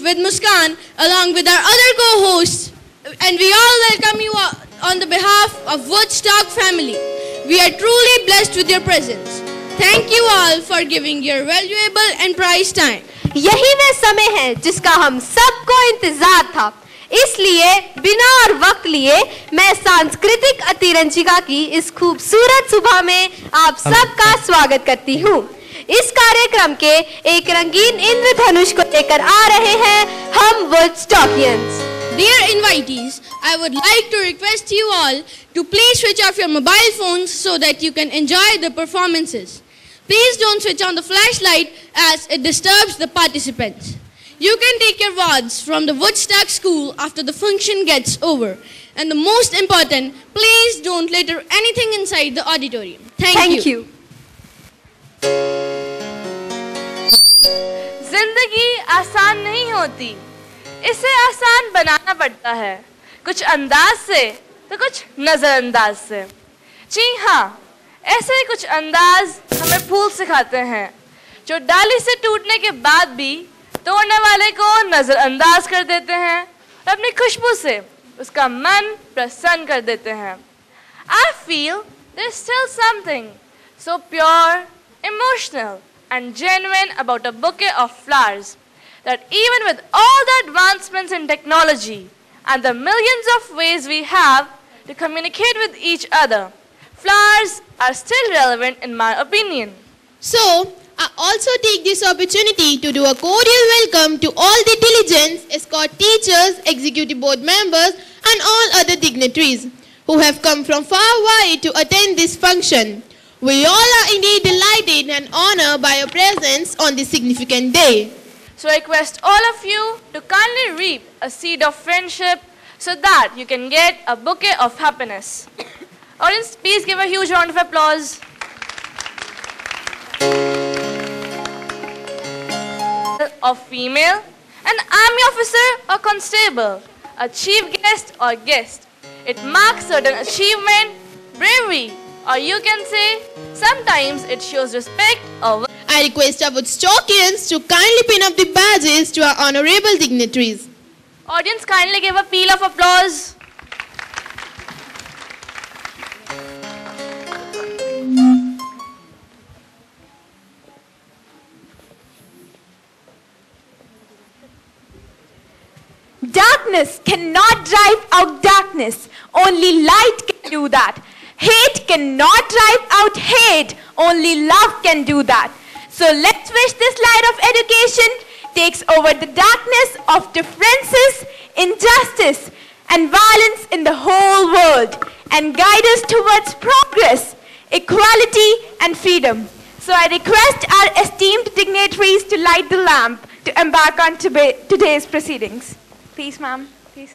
With Muskan along with our other co-hosts, and we all welcome you on the behalf of Woodstock family. We are truly blessed with your presence. Thank you all for giving your valuable and prized time. यही वह समय है जिसका हम सबको इंतजार था, इसलिए बिना और वक्त लिए मैं सांस्कृतिक अतिरंजिका की इस खूबसूरत सुबह में आप सबका स्वागत करती हूँ। इस कार्यक्रम के एक रंगीन इंद्रधनुष को लेकर आ रहे हैं हम Woodstockians. Dear invitees, I would like to request you all to please switch off your mobile phones so that you can enjoy the performances. Please don't switch on the flashlight as it disturbs the participants. You can take your wards from the Woodstock school after the function gets over. And the most important, please don't litter anything inside the auditorium. Thank you. जिंदगी आसान नहीं होती, इसे आसान बनाना पड़ता है, कुछ अंदाज से तो कुछ नजरअंदाज से। जी हाँ, ऐसे ही कुछ अंदाज हमें फूल सिखाते हैं, जो डाली से टूटने के बाद भी तोड़ने वाले को नजरअंदाज कर देते हैं और अपनी खुशबू से उसका मन प्रसन्न कर देते हैं। I feel there's still something so pure, emotional and genuine about a bouquet of flowers that even with all the advancements in technology and the millions of ways we have to communicate with each other, flowers are still relevant in my opinion. So, I also take this opportunity to do a cordial welcome to all the diligence, escort teachers, executive board members and all other dignitaries who have come from far away to attend this function. We all are indeed delighted and honored by your presence on this significant day. So I request all of you to kindly reap a seed of friendship so that you can get a bouquet of happiness. Audience, please give a huge round of applause. Or female, an army officer or constable, a chief guest or guest. It marks certain achievement, bravery, or you can say, sometimes it shows respect or... I request our Woodstockians to kindly pin up the badges to our honorable dignitaries. Audience, kindly give a peal of applause. Darkness cannot drive out darkness. Only light can do that. Hate cannot drive out hate. Only love can do that. So let's wish this light of education takes over the darkness of differences, injustice, and violence in the whole world and guide us towards progress, equality, and freedom. So I request our esteemed dignitaries to light the lamp to embark on today's proceedings. Please, ma'am. Please.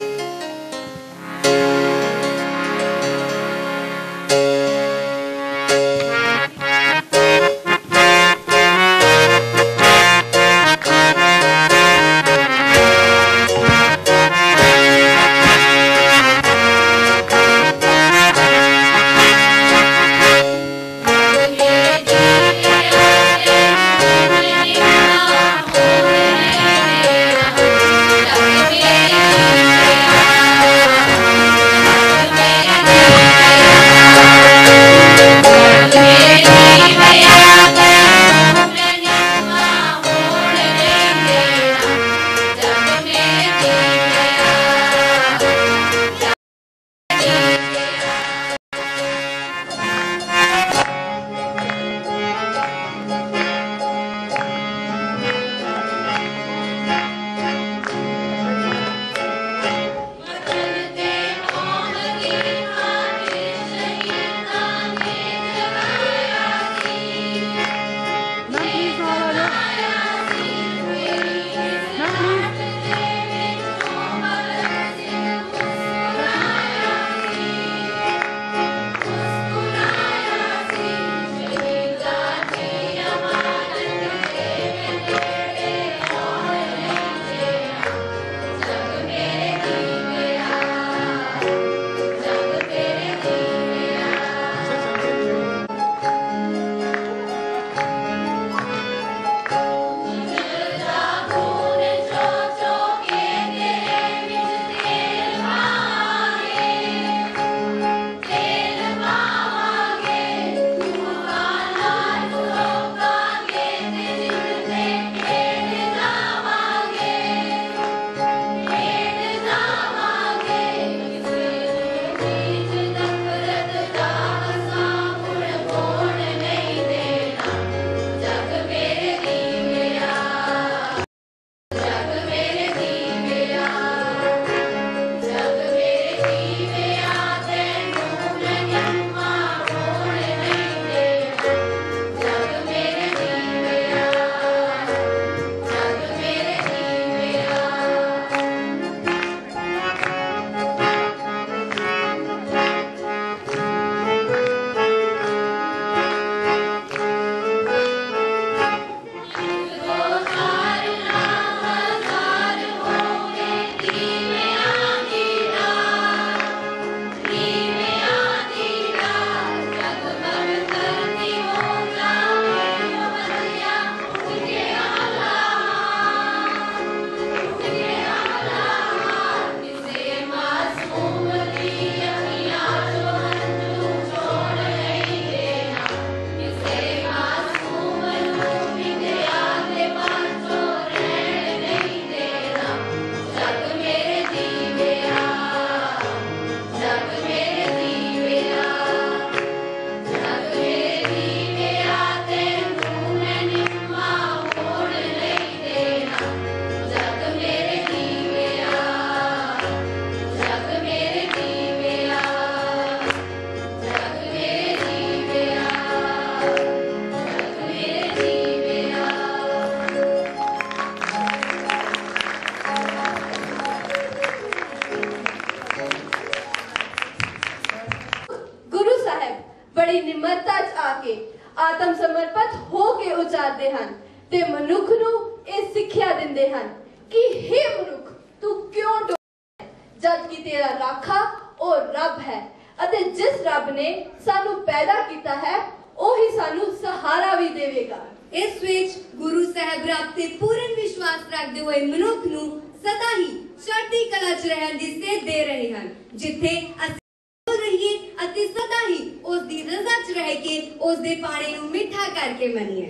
बड़ी निमरता च आके आत्म समर्पित हो के उचारते हैं ते मनुख नू इस सिक्ख्या दिंदे हैं कि हे मनुख तू क्यों डोलदा है जद कि तेरा राखा और रब है अते जिस रब ने सानू पैदा किया है ओही सानू सहारा भी देवेगा। इस विच गुरु साहब रब ते पूर्ण विश्वास रखते हुए मनुख नू सदा ही चढ़ती कला च रहन दी सेध दे रहे हैं जिथे असीं रहिए अते सदा ही उस दी रज़ा च रह के उस दे पाणी नू मिठा करके मनीए।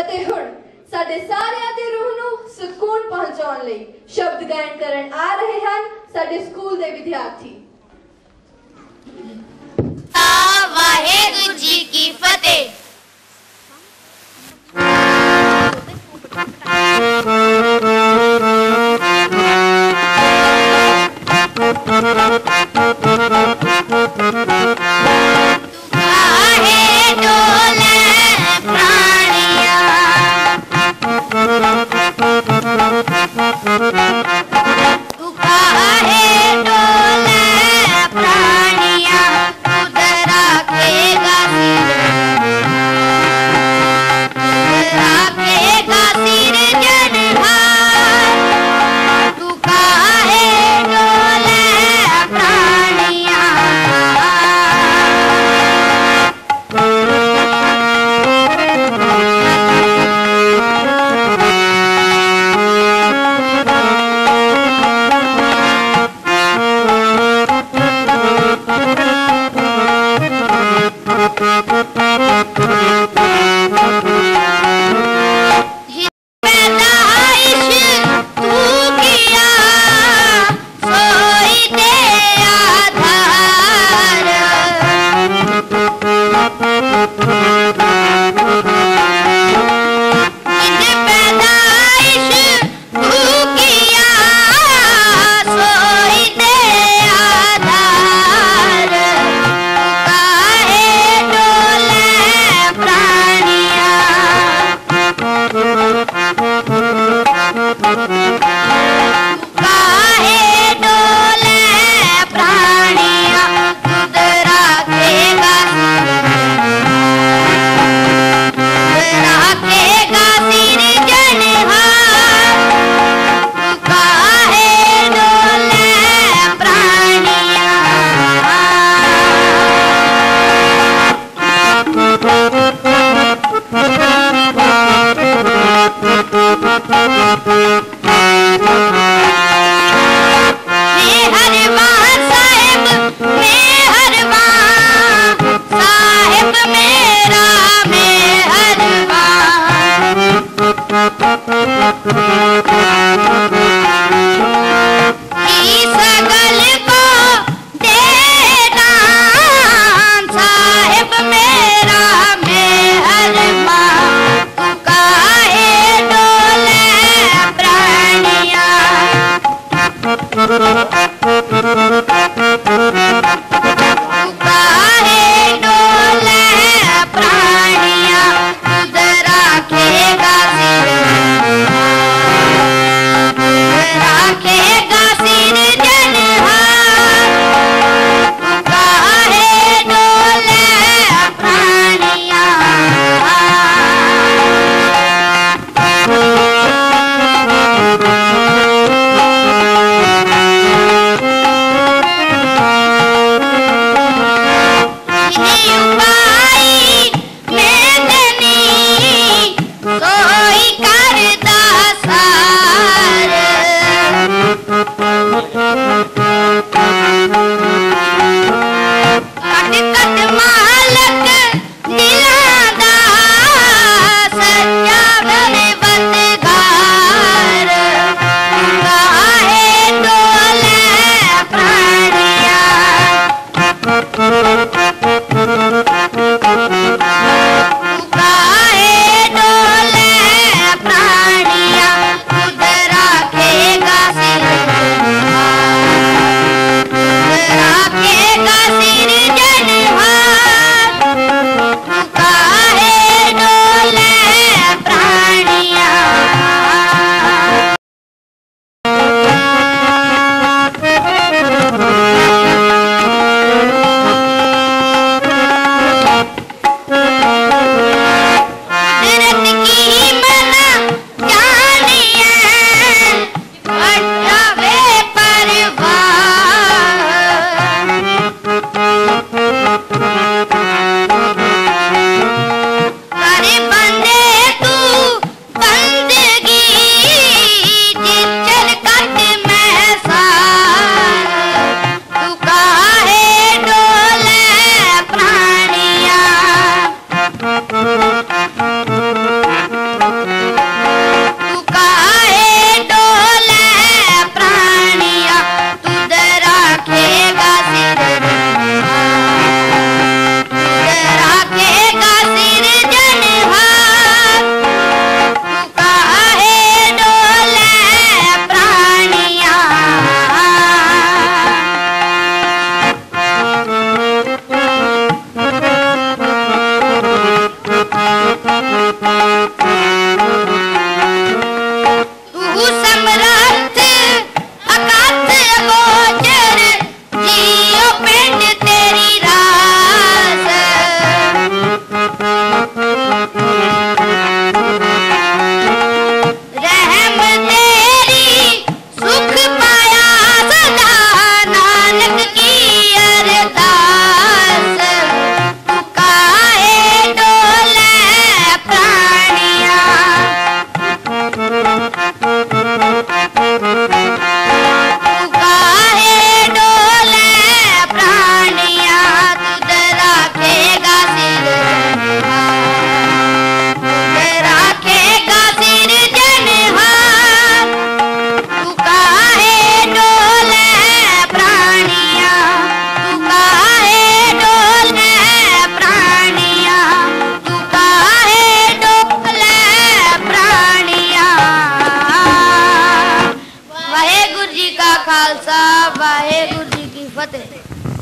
अते हुण साडे सारिਆਂ ਦੇ रूह ਨੂੰ ਸਕੂਨ ਪਹੁੰਚਾਉਣ ਲਈ ਸ਼ਬਦ ਗਾਇਨ ਕਰਨ ਆ ਰਹੇ ਹਨ ਸਾਡੇ ਸਕੂਲ ਦੇ ਵਿਦਿਆਰਥੀ। ਵਾਹਿਗੁਰੂ ਜੀ ਕੀ ਫਤਿਹ। Thank you.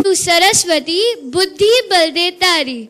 तू सरस्वती बुद्धि बल दे तारी।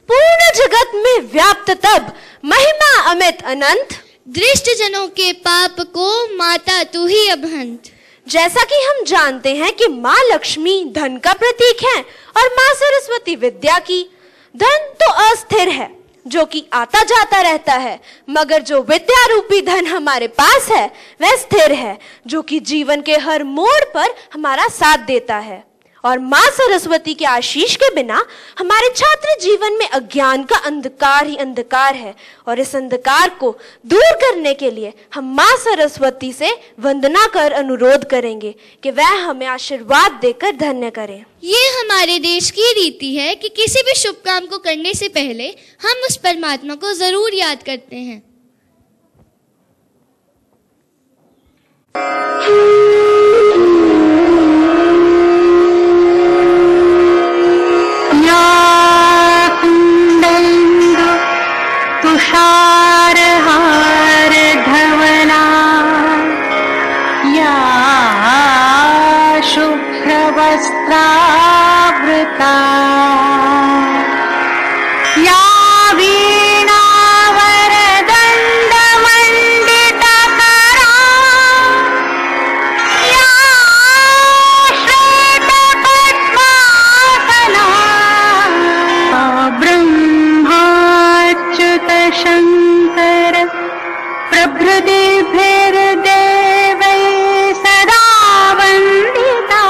पूर्ण जगत में व्याप्त तब महिमा अमित अनंत। दृष्ट जनों के पाप को माता तू ही अभंत। जैसा कि हम जानते हैं कि माँ लक्ष्मी धन का प्रतीक है और माँ सरस्वती विद्या की। धन तो अस्थिर है जो कि आता जाता रहता है, मगर जो विद्या रूपी धन हमारे पास है वह स्थिर है, जो कि जीवन के हर मोड़ पर हमारा साथ देता है। और माँ सरस्वती के आशीष के बिना हमारे छात्र जीवन में अज्ञान का अंधकार ही अंधकार है, और इस अंधकार को दूर करने के लिए हम माँ सरस्वती से वंदना कर अनुरोध करेंगे कि वह हमें आशीर्वाद देकर धन्य करें। ये हमारे देश की रीति है कि किसी भी शुभ काम को करने से पहले हम उस परमात्मा को जरूर याद करते हैं। तुषारहार धवला या शुभ्रवस्त्रावृता या वीणावरदण्डमण्डितकरा या श्वेतपद्मासना शंकर प्रभृतिभिर्देवै सदा वन्दिता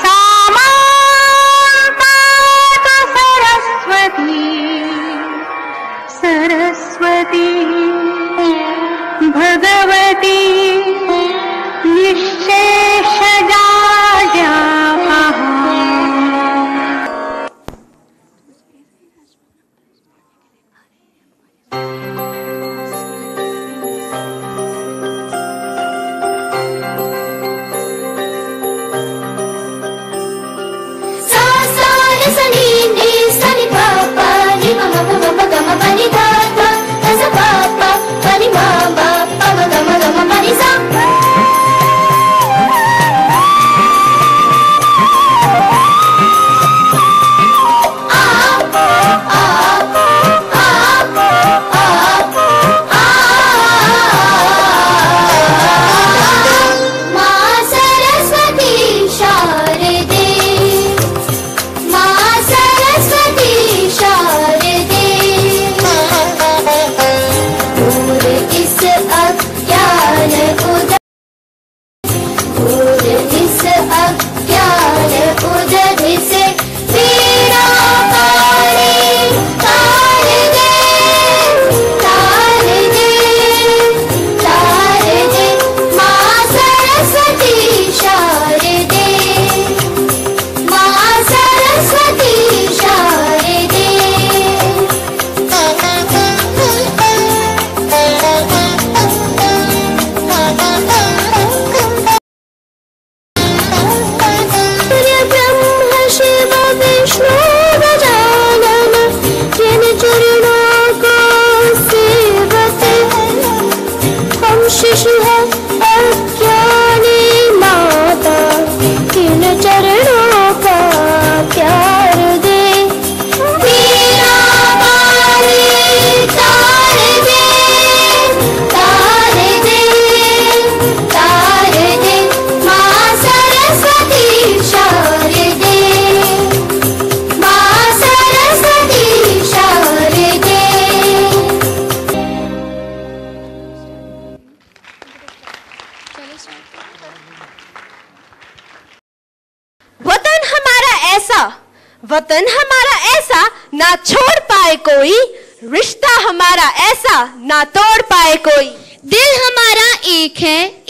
सा मां पातु सरस्वती सरस्वती भगवती निश्शेषजा वतन हमारा ऐसा ना छोड़ पाए कोई, रिश्ता हमारा ऐसा ना तोड़ पाए कोई। दिल हमारा एक है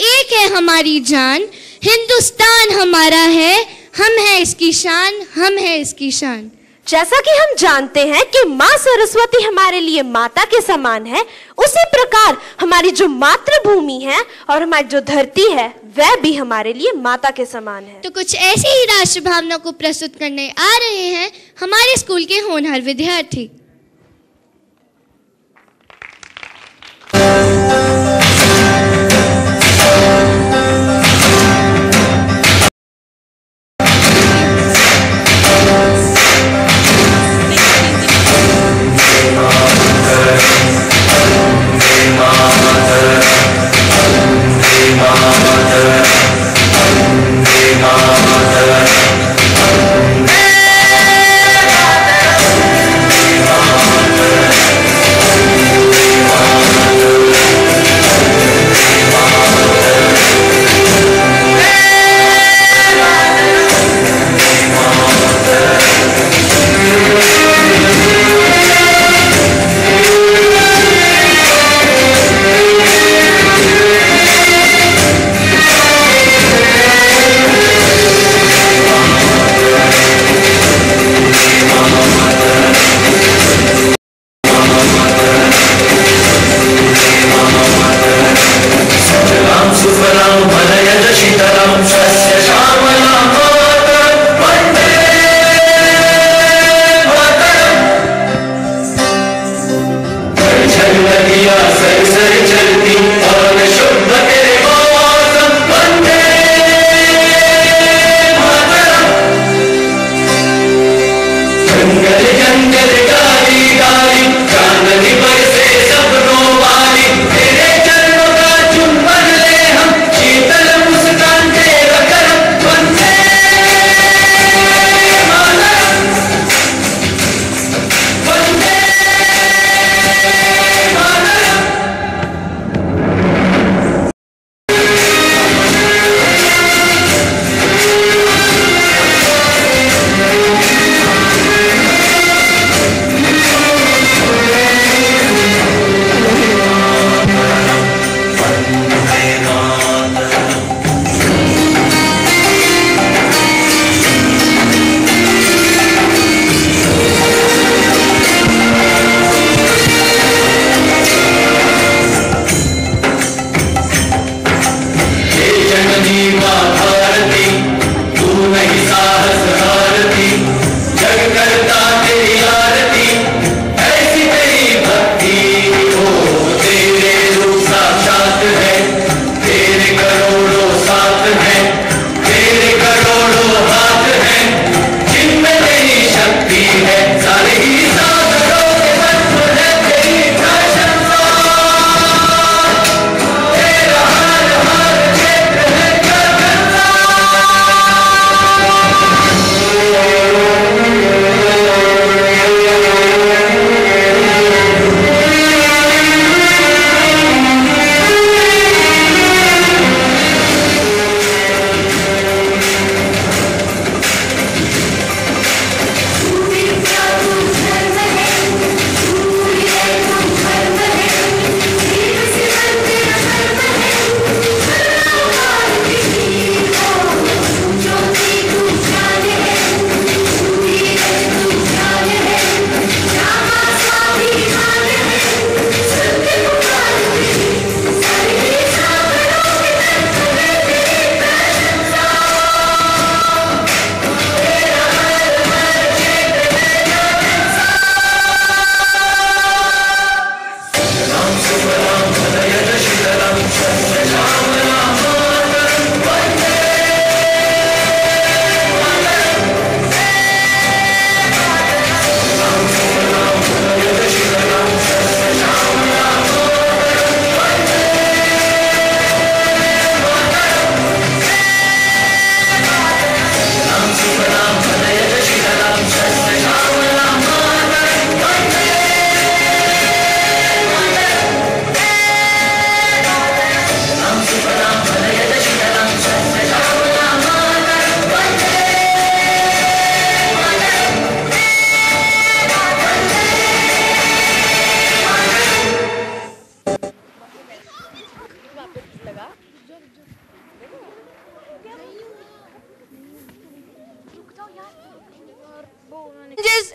हमारी जान, हिंदुस्तान हमारा है, हम है इसकी शान, हम है इसकी शान। जैसा कि हम जानते हैं कि माँ सरस्वती हमारे लिए माता के समान है, उसी प्रकार हमारी जो मातृभूमि है और हमारी जो धरती है वह भी हमारे लिए माता के समान है। तो कुछ ऐसी ही राष्ट्र भावना को प्रस्तुत करने आ रहे हैं हमारे स्कूल के होनहार विद्यार्थी। खंजर डाली डाली चांदनी पर से सपनों वाली तेरे चरणों का चुंबन ले हम शीतल मुस्कान तेरा करम Vande Mataram Vande Mataram.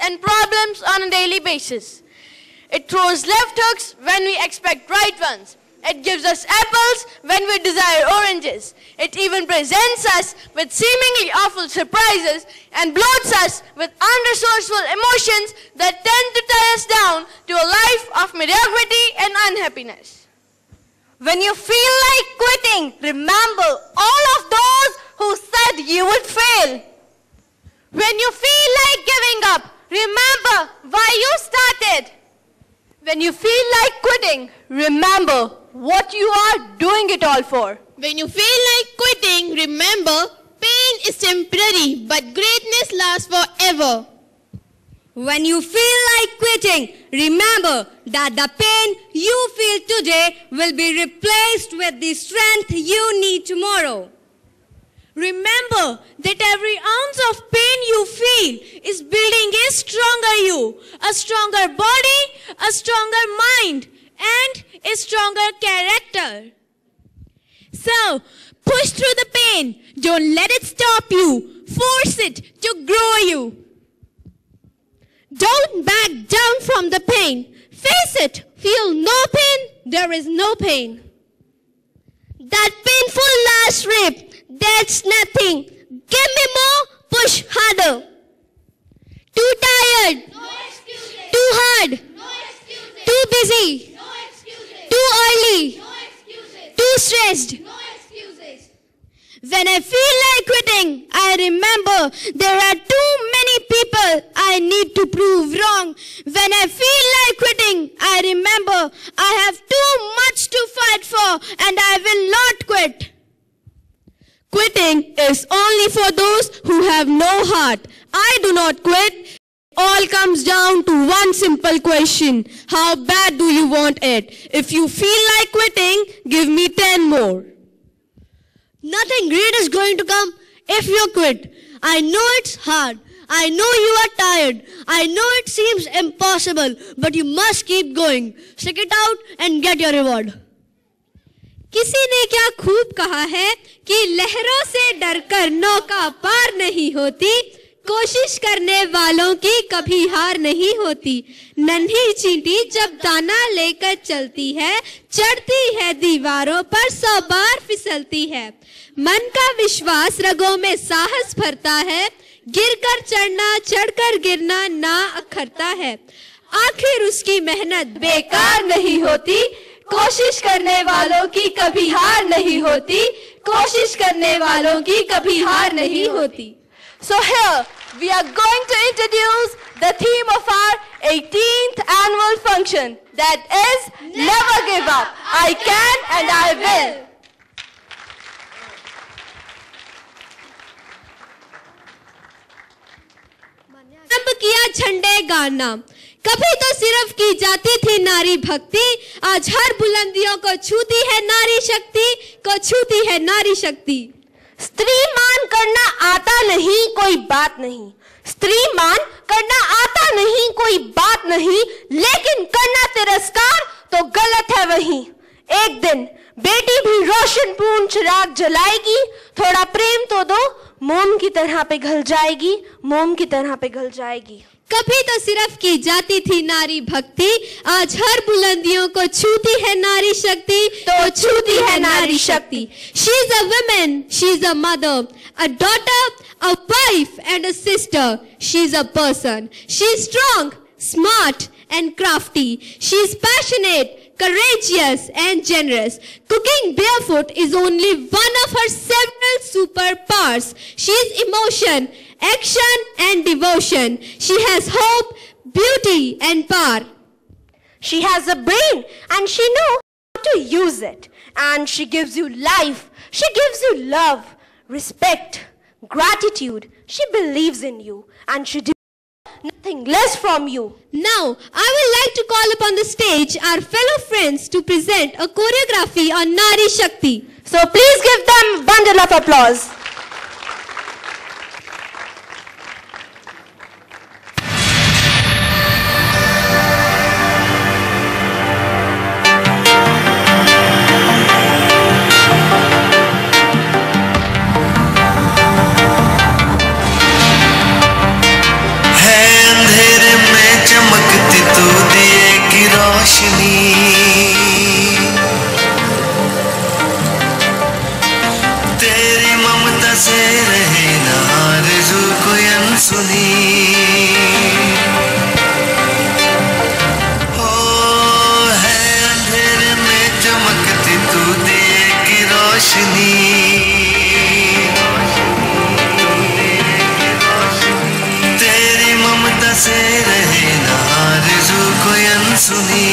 And problems on a daily basis. It throws left hooks when we expect right ones. It gives us apples when we desire oranges. It even presents us with seemingly awful surprises and bloats us with unresourceful emotions that tend to tie us down to a life of mediocrity and unhappiness. When you feel like quitting, remember all of those who said you would fail. When you feel like giving up, remember why you started. When you feel like quitting, remember what you are doing it all for. When you feel like quitting, remember pain is temporary, but greatness lasts forever. When you feel like quitting, remember that the pain you feel today will be replaced with the strength you need tomorrow. Remember that every ounce of pain you feel is building a stronger you, a stronger body, a stronger mind, and a stronger character. So, push through the pain. Don't let it stop you. Force it to grow you. Don't back down from the pain. Face it. Feel no pain. There is no pain. That painful last rip, that's nothing. Give me more, push harder. Too tired. No excuses. Too hard. No excuses. Too busy. No excuses. Too early. No excuses. Too stressed. No excuses. When I feel like quitting, I remember there are too many people I need to prove wrong. When I feel like quitting, I remember I have too much to fight for and I will not quit. Quitting is only for those who have no heart. I do not quit. All comes down to one simple question. How bad do you want it? If you feel like quitting, give me 10 more. Nothing great is going to come if you quit. I know it's hard. I know you are tired. I know it seems impossible, but you must keep going. Stick it out and get your reward. किसी ने क्या खूब कहा है कि लहरों से डरकर नौका पार नहीं होती, कोशिश करने वालों की कभी हार नहीं होती। नन्ही चींटी जब दाना लेकर चलती है, चढ़ती है दीवारों पर 100 बार फिसलती है। मन का विश्वास रगों में साहस भरता है, गिरकर चढ़ना चढ़कर गिरना ना अखरता है। आखिर उसकी मेहनत बेकार नहीं होती, कोशिश करने वालों की कभी हार नहीं होती, कोशिश करने वालों की कभी हार नहीं होती। So here we are going to introduce the theme of our 18th annual function, that is Never Give Up. I can and I will. आरंभ किया झंडे गाना, कभी तो सिर्फ की जाती थी नारी भक्ति, आज हर बुलंदियों को छूती है नारी शक्ति, को छूती है नारी शक्ति। स्त्री मान करना आता नहीं कोई बात नहीं, स्त्री मान करना आता नहीं कोई बात नहीं, लेकिन करना तिरस्कार तो गलत है वही। एक दिन बेटी भी रोशन पूर्ण चिराग जलाएगी, थोड़ा प्रेम तो दो, मोम की तरह पिघल जाएगी, मोम की तरह पिघल जाएगी। कभी तो सिर्फ की जाती थी नारी भक्ति, आज हर बुलंदियों को छूती है नारी शक्ति, तो छूती है नारी शक्ति। She is a woman, she is a mother, a daughter, a wife and a sister. She is a person. She is strong, smart and crafty. She is passionate, courageous and generous. Cooking barefoot is only one of her several superpowers. She is emotion, action and devotion. She has hope, beauty and power. She has a brain and she knows how to use it. And she gives you life. She gives you love, respect, gratitude. She believes in you and she demands nothing less from you. Now, I would like to call upon the stage our fellow friends to present a choreography on Nari Shakti. So please give them a bundle of applause. तेरी ममता से रहे ना आरज़ू कोई अनसुनी, ओ है अंधेरे में चमकती तू दिए की रोशनी। तेरी ममता से रहे ना आरज़ू कोई अनसुनी,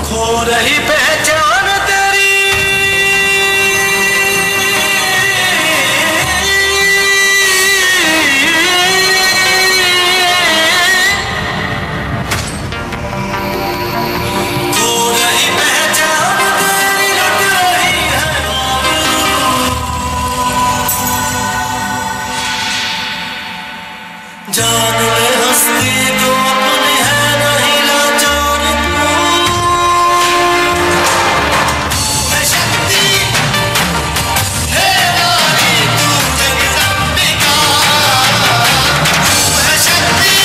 खो रही पहचान तेरी, खो रही पहचान तेरी, लुट रही है जान ले हस्ती तो अपनी है नहीं लाचार तू, है शक्ति है नारी तू जगदंबिका, है शक्ति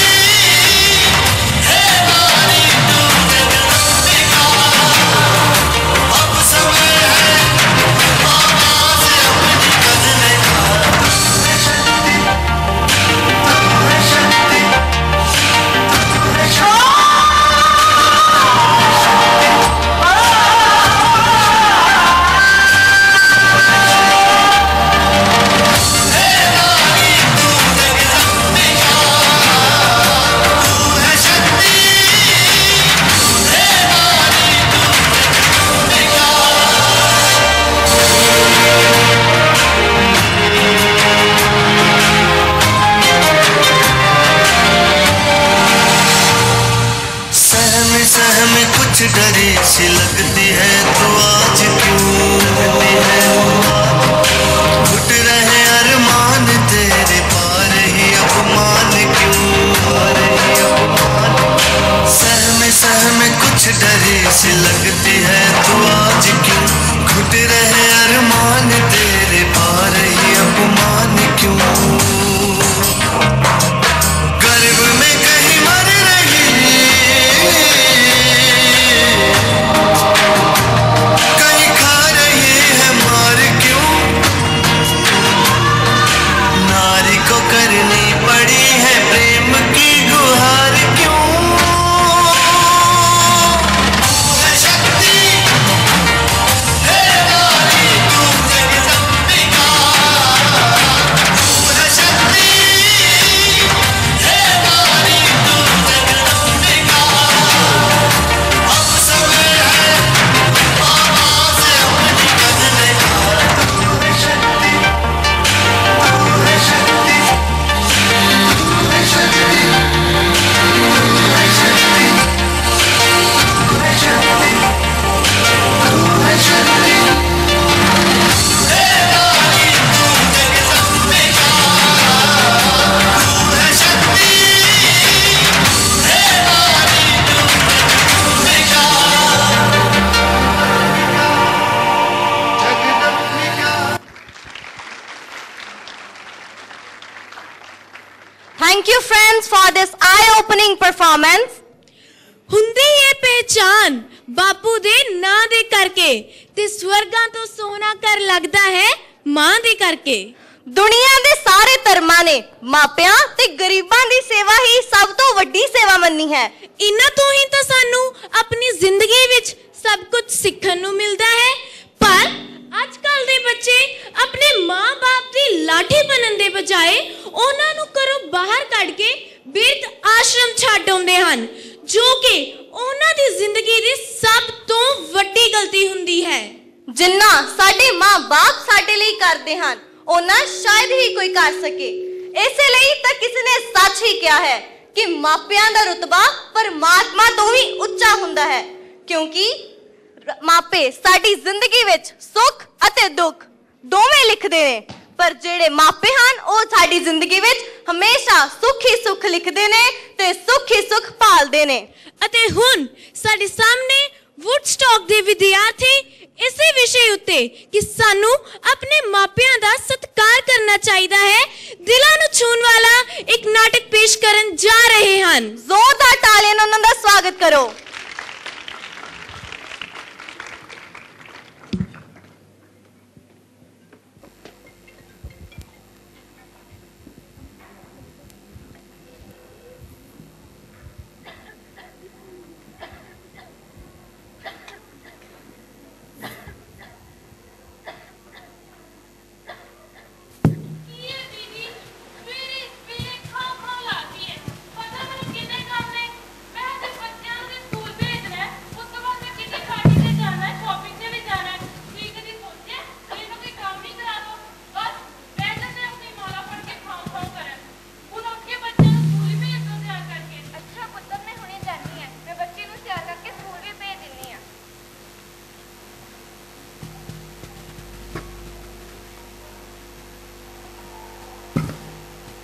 है नारी तू जगदंबिका। अब समय है आवाज़ अपनी बदलने का, है शक्ति, तू है शक्ति, तू डरी सी लगती है तो आज क्यों लगती है घुट रहे अरमान तेरे पार ही अपमान क्यों सहमे कुछ डरी सी लगती है तो आज क्यों घुट रहे अरमान तेरे पार ही अपमान क्यों गर्भ में कहीं मर रही कहीं खा रही है मार क्यों नारी को करनी पड़ी है प्रेम की गुहार क्यों Thank you friends for this eye-opening performance. ਹੁੰਦੀ ਏ ਪਹਿਚਾਨ ਬਾਪੂ ਦੇ ਨਾਂ ਦੇ ਕਰਕੇ ਤੇ ਸਵਰਗਾਂ ਤੋਂ ਸੋਨਾ ਕਰ ਲੱਗਦਾ ਹੈ ਮਾਂ ਦੇ ਕਰਕੇ ਦੁਨੀਆ ਦੇ ਸਾਰੇ ਧਰਮਾਂ ਨੇ ਮਾਪਿਆਂ ਤੇ ਗਰੀਬਾਂ ਦੀ ਸੇਵਾ ਹੀ ਸਭ ਤੋਂ ਵੱਡੀ ਸੇਵਾ ਮੰਨੀ ਹੈ ਇਹਨਾਂ ਤੋਂ ਹੀ ਤਾਂ ਸਾਨੂੰ ਆਪਣੀ ਜ਼ਿੰਦਗੀ ਵਿੱਚ ਸਭ ਕੁਝ ਸਿੱਖਣ ਨੂੰ ਮਿਲਦਾ ਹੈ ਪਰ ਅੱਜਕੱਲ ਦੇ ਬੱਚੇ ਆਪਣੇ ਮਾਂ-ਬਾਪ ਦੀ ਲਾਠੀ ਬਣਨ ਦੇ ਬਜਾਏ ਉਹਨਾਂ ਨੂੰ ਘਰੋਂ ਬਾਹਰ ਕੱਢ ਕੇ ਬਿਰਧ ਆਸ਼ਰਮ ਛੱਡ ਆਉਂਦੇ ਹਨ ਜੋ ਕਿ ਉਹਨਾਂ ਦੀ ਜ਼ਿੰਦਗੀ ਦੀ ਸਭ ਤੋਂ ਵੱਡੀ ਗਲਤੀ ਹੁੰਦੀ ਹੈ ਜਿੰਨਾ ਸਾਡੇ ਮਾਂ-ਬਾਪ ਸਾਡੇ ਲਈ ਕਰਦੇ ਹਨ ਉਹਨਾਂ ਸ਼ਾਇਦ ਹੀ ਕੋਈ ਕਰ ਸਕੇ ਇਸੇ ਲਈ ਤਾਂ ਕਿਸੇ ਨੇ ਸੱਚ ਹੀ ਕਿਹਾ ਹੈ ਕਿ ਮਾਪਿਆਂ ਦਾ ਰੁਤਬਾ ਪਰਮਾਤਮਾ ਤੋਂ ਵੀ ਉੱਚਾ ਹੁੰਦਾ ਹੈ ਕਿਉਂਕਿ ਮਾਪੇ ਸਾਡੀ ਜ਼ਿੰਦਗੀ ਵਿੱਚ ਸੁੱਖ ਅਤੇ ਦੁੱਖ ਦੋਵੇਂ ਲਿਖਦੇ ਨੇ ਪਰ ਜਿਹੜੇ ਮਾਪੇ ਹਨ ਉਹ ਸਾਡੀ ਜ਼ਿੰਦਗੀ ਵਿੱਚ ਹਮੇਸ਼ਾ ਸੁੱਖ ਹੀ ਸੁੱਖ ਲਿਖਦੇ ਨੇ ਤੇ ਸੁੱਖ ਹੀ ਸੁੱਖ ਪਾਲਦੇ ਨੇ ਅਤੇ ਹੁਣ ਸਾਡੇ ਸਾਹਮਣੇ ਵੁੱਡਸਟਾਕ ਦੇ ਵਿਦਿਆਰਥੀ ਇਸੇ ਵਿਸ਼ੇ ਉੱਤੇ ਕਿ ਸਾਨੂੰ ਆਪਣੇ ਮਾਪਿਆਂ ਦਾ ਸਤਿਕਾਰ ਕਰਨਾ ਚਾਹੀਦਾ ਹੈ ਦਿਲਾਂ ਨੂੰ ਛੂਹਣ ਵਾਲਾ ਇੱਕ ਨਾਟਕ ਪੇਸ਼ ਕਰਨ ਜਾ ਰਹੇ ਹਨ ਜ਼ੋਰਦਾਰ ਤਾਲੀਆਂ ਨਾਲ ਉਹਨਾਂ ਦਾ ਸਵਾਗਤ ਕਰੋ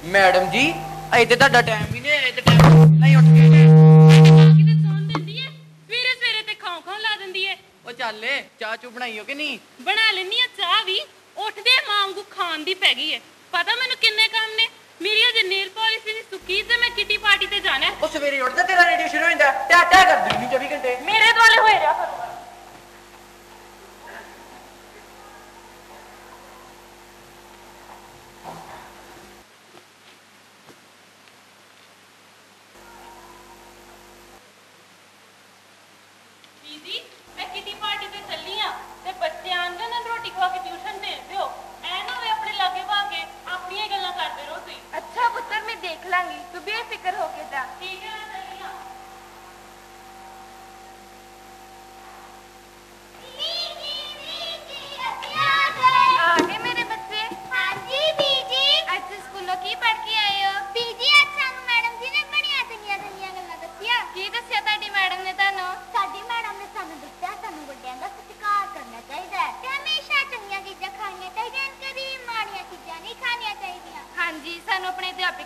मैडम जी अजे तो ਤੁਹਾਡਾ ਟਾਈਮ ਵੀ ਨਹੀਂ ਅਜੇ ਤੇ ਟਾਈਮ ਪਹਿਲਾਂ ਹੀ ਉੱਠ ਗਏ ਨੇ ਕਿਤੇ ਸੌਣ ਦਿੰਦੀ ਏ ਸਵੇਰੇ ਸਵੇਰੇ ਤੇ ਖਾਉ ਲਾ ਦਿੰਦੀ ਏ ਉਹ ਚੱਲ ਚਾਹ ਚੂ ਬਣਾਈਓ ਕਿ ਨਹੀਂ ਬਣਾ ਲੈਣੀ ਆ ਚਾਹ ਵੀ ਉੱਠਦੇ ਮਾਂ ਵਾਂਗੂ ਖਾਣ ਦੀ ਪੈ ਗਈ ਏ ਪਤਾ ਮੈਨੂੰ ਕਿੰਨੇ ਕੰਮ ਨੇ ਮੇਰੀ ਅਜੇ ਨੇਲ ਪਾਲਿਸ਼ ਵੀ ਨਹੀਂ ਸੁੱਕੀ ਤੇ ਮੈਂ ਕਿੱਟੀ ਪਾਰਟੀ ਤੇ ਜਾਣਾ ਉਹ ਸਵੇਰੇ ਉੱਠਦਾ ਤੇਰਾ ਰੇਡੀਓ ਸ਼ੁਰੂ ਹੋ ਜਾਂਦਾ ਟਾ ਟਾ ਕਰ ਦਿੰਦੀ 24 ਘੰਟੇ ਮੇਰੇ ਦੁਆਲੇ ਹੋਏ ਰਿਹਾ ਕਰੂਗਾ ਕੀ ਦੱਸਿਆ ਤੁਹਾਡੀ ਮੈਡਮ ਨੇ ਤੁਹਾਨੂੰ? ਸਾਡੀ ਮੈਡਮ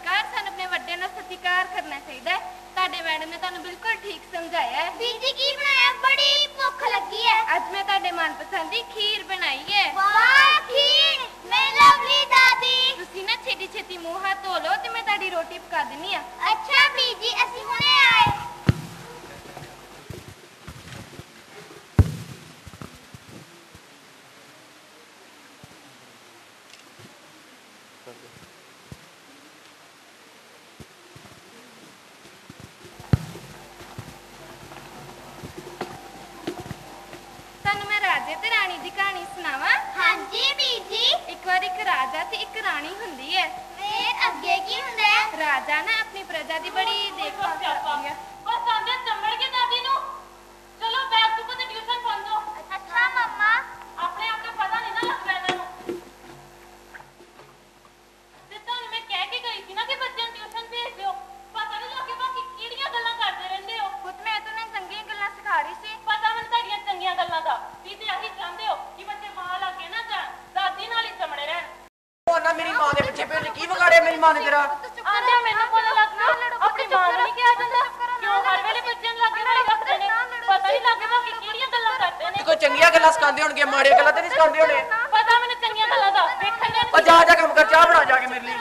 ਸਤਿਕਾਰ ਸਾਨੂੰ ਆਪਣੇ ਵੱਡਿਆਂ ਦਾ ਸਤਿਕਾਰ ਕਰਨਾ ਚਾਹੀਦਾ ਹੈ। ਤੁਹਾਡੇ ਮੈਡਮ ਨੇ ਤੁਹਾਨੂੰ ਬਿਲਕੁਲ ਠੀਕ ਸਮਝਾਇਆ ਹੈ। ਬੀਜੀ ਕੀ ਬਣਾਇਆ? ਬੜੀ ਭੁੱਖ ਲੱਗੀ ਹੈ। ਅੱਜ ਮੈਂ ਤੁਹਾਡੇ ਮਨਪਸੰਦ ਦੀ ਖੀਰ ਬਣਾਈ ਹੈ। ਵਾਹ ਖੀਰ, ਮੇਰੀ ਲਵਲੀ ਦਾਦੀ। ਤੁਸੀਂ ਨਾ ਛੇਤੀ ਛੇਤੀ ਮੂੰਹ ਹੱਥ ਧੋ ਲਓ ਤੇ ਮੈਂ ਤੁਹਾਡੀ ਰੋਟੀ ਪਕਾ ਦਿੰਨੀ ਆ। ਅੱਛਾ ਬੀਜੀ, ਅਸੀਂ ਹੁਣੇ ਆਏ। ਤੁਹਾਨੂੰ ਮੈਂ ਰਾਜੇ ਤੇ ਰਾਣੀ ਦੀ ਕਹਾਣੀ ਸੁਣਾਵਾਂ? ਹਾਂਜੀ ਬੀਜੀ। ਇੱਕ ਵਾਰ ਇੱਕ ਰਾਜਾ ਤੇ ਇੱਕ ਰਾਣੀ ਹੁੰਦੀ ਹੈ। ਫੇਰ ਅੱਗੇ ਕੀ ਹੁੰਦਾ ਹੈ? ਰਾਜਾ ਨਾ ਆਪਣੀ ਪ੍ਰਜਾ ਦੀ ਬੜੀ ਦੇਖਭਾਲ ਕਰਦਾ ਹੈ। ਬਸ ਆਂਦੇ ਚੰਬੜ ਕੇ ਦਾਦੀ ਨੂੰ ਚਲੋ ਬੈਗ ਚੁੱਕੋ ਤੇ ਟਿਊਸ਼ਨ ਪਹੁੰਚ ਜਾਓ। ਅੱਛਾ ਮੰਮਾ। ਆਪਣੇ ਆਪ ਨੂੰ ਪਤਾ ਨਹੀਂ ਨਾ ਲੱਗਦਾ ਇਹਨਾਂ ਨੂੰ। ਤੇ ਤੁਹਾਨੂੰ ਮੈਂ ਕਹਿ ਕੇ ਗਈ ਸੀ ਨਾ ਕਿ ਬੱਚਿਆਂ ਨੂੰ ਟਿਊਸ਼ਨ ਭੇਜ ਦਿਓ। ਪਤਾ ਨਹੀਂ ਲੱਗੇ ਬਾਕੀ ਕਿਹੜੀਆਂ ਗੱਲਾਂ ਕਰਦੇ ਰਹਿੰਦੇ ਹੋ। ਪੁੱਤ ਮੈਂ ਤੁਹਾਨੂੰ ਚੰਗੀਆਂ ਗੱਲਾਂ ਸਿਖਾ ਰਹੀ ਸੀ। ਪਤਾ ਮੈਨੂੰ ਤੁਹਾਡੀਆਂ ਚੰਗੀਆਂ ਗੱਲਾਂ ਦਾ। ਤੁਸੀਂ ਤੇ ਆਹੀ ਚਾਹੁੰਦੇ ਹੋ ਕਿ ਬੱਚੇ ਮਾਂ ਲੱਗੇ ਨਾ ਜਾਣ, ਦਾਦੀ ਨਾਲ ਹੀ ਚਮੜੇ ਰਹਿਣ। ਉਹ ਨਾ ਮੇਰੀ ਮਾਂ ਦੇ ਪਿੱਛੇ ਪੈ ਕੀ ਵਿਗਾੜਿਆ ਮੇਰੀ ਮਾਂ ਨੇ ਤੇਰਾ? ਆਂਦੇ ਮੈਨੂੰ ਪਤਾ ਲੱਗਦਾ ਆਪਣੀ ਮਾਂ ਨੂੰ ਨਹੀਂ ਕਿਹਾ ਜਾਂਦਾ। ਕਿਉਂ ਹਰ ਵੇਲੇ ਬੱਚਿਆਂ ਨੂੰ ਲੱਗੇ ਨਾਲ ਰੱਖਦੇ ਨੇ? ਪਤਾ ਨਹੀਂ ਲੱਗਦਾ ਕਿ ਕਿਹੜੀਆਂ ਗੱਲਾਂ ਕਰਦੇ ਨੇ। ਕੋਈ ਚੰਗੀਆਂ ਗੱਲਾਂ ਸਿਖਾਉਂਦੇ ਹੋਣਗੇ, ਮਾੜੀਆਂ ਗੱਲਾਂ ਤੇ ਨਹੀਂ ਸਿਖਾਉਂਦੇ ਹੋਣੇ। ਪਤਾ ਮੈਨੂੰ ਚੰਗੀਆਂ ਗੱਲਾਂ ਦਾ। ਵੇਖਣ ਦੇ ਉਹ ਜਾ ਕੰਮ ਕਰ, ਚਾਹ ਬਣਾ ਜਾ ਕੇ ਮੇਰੇ ਲਈ।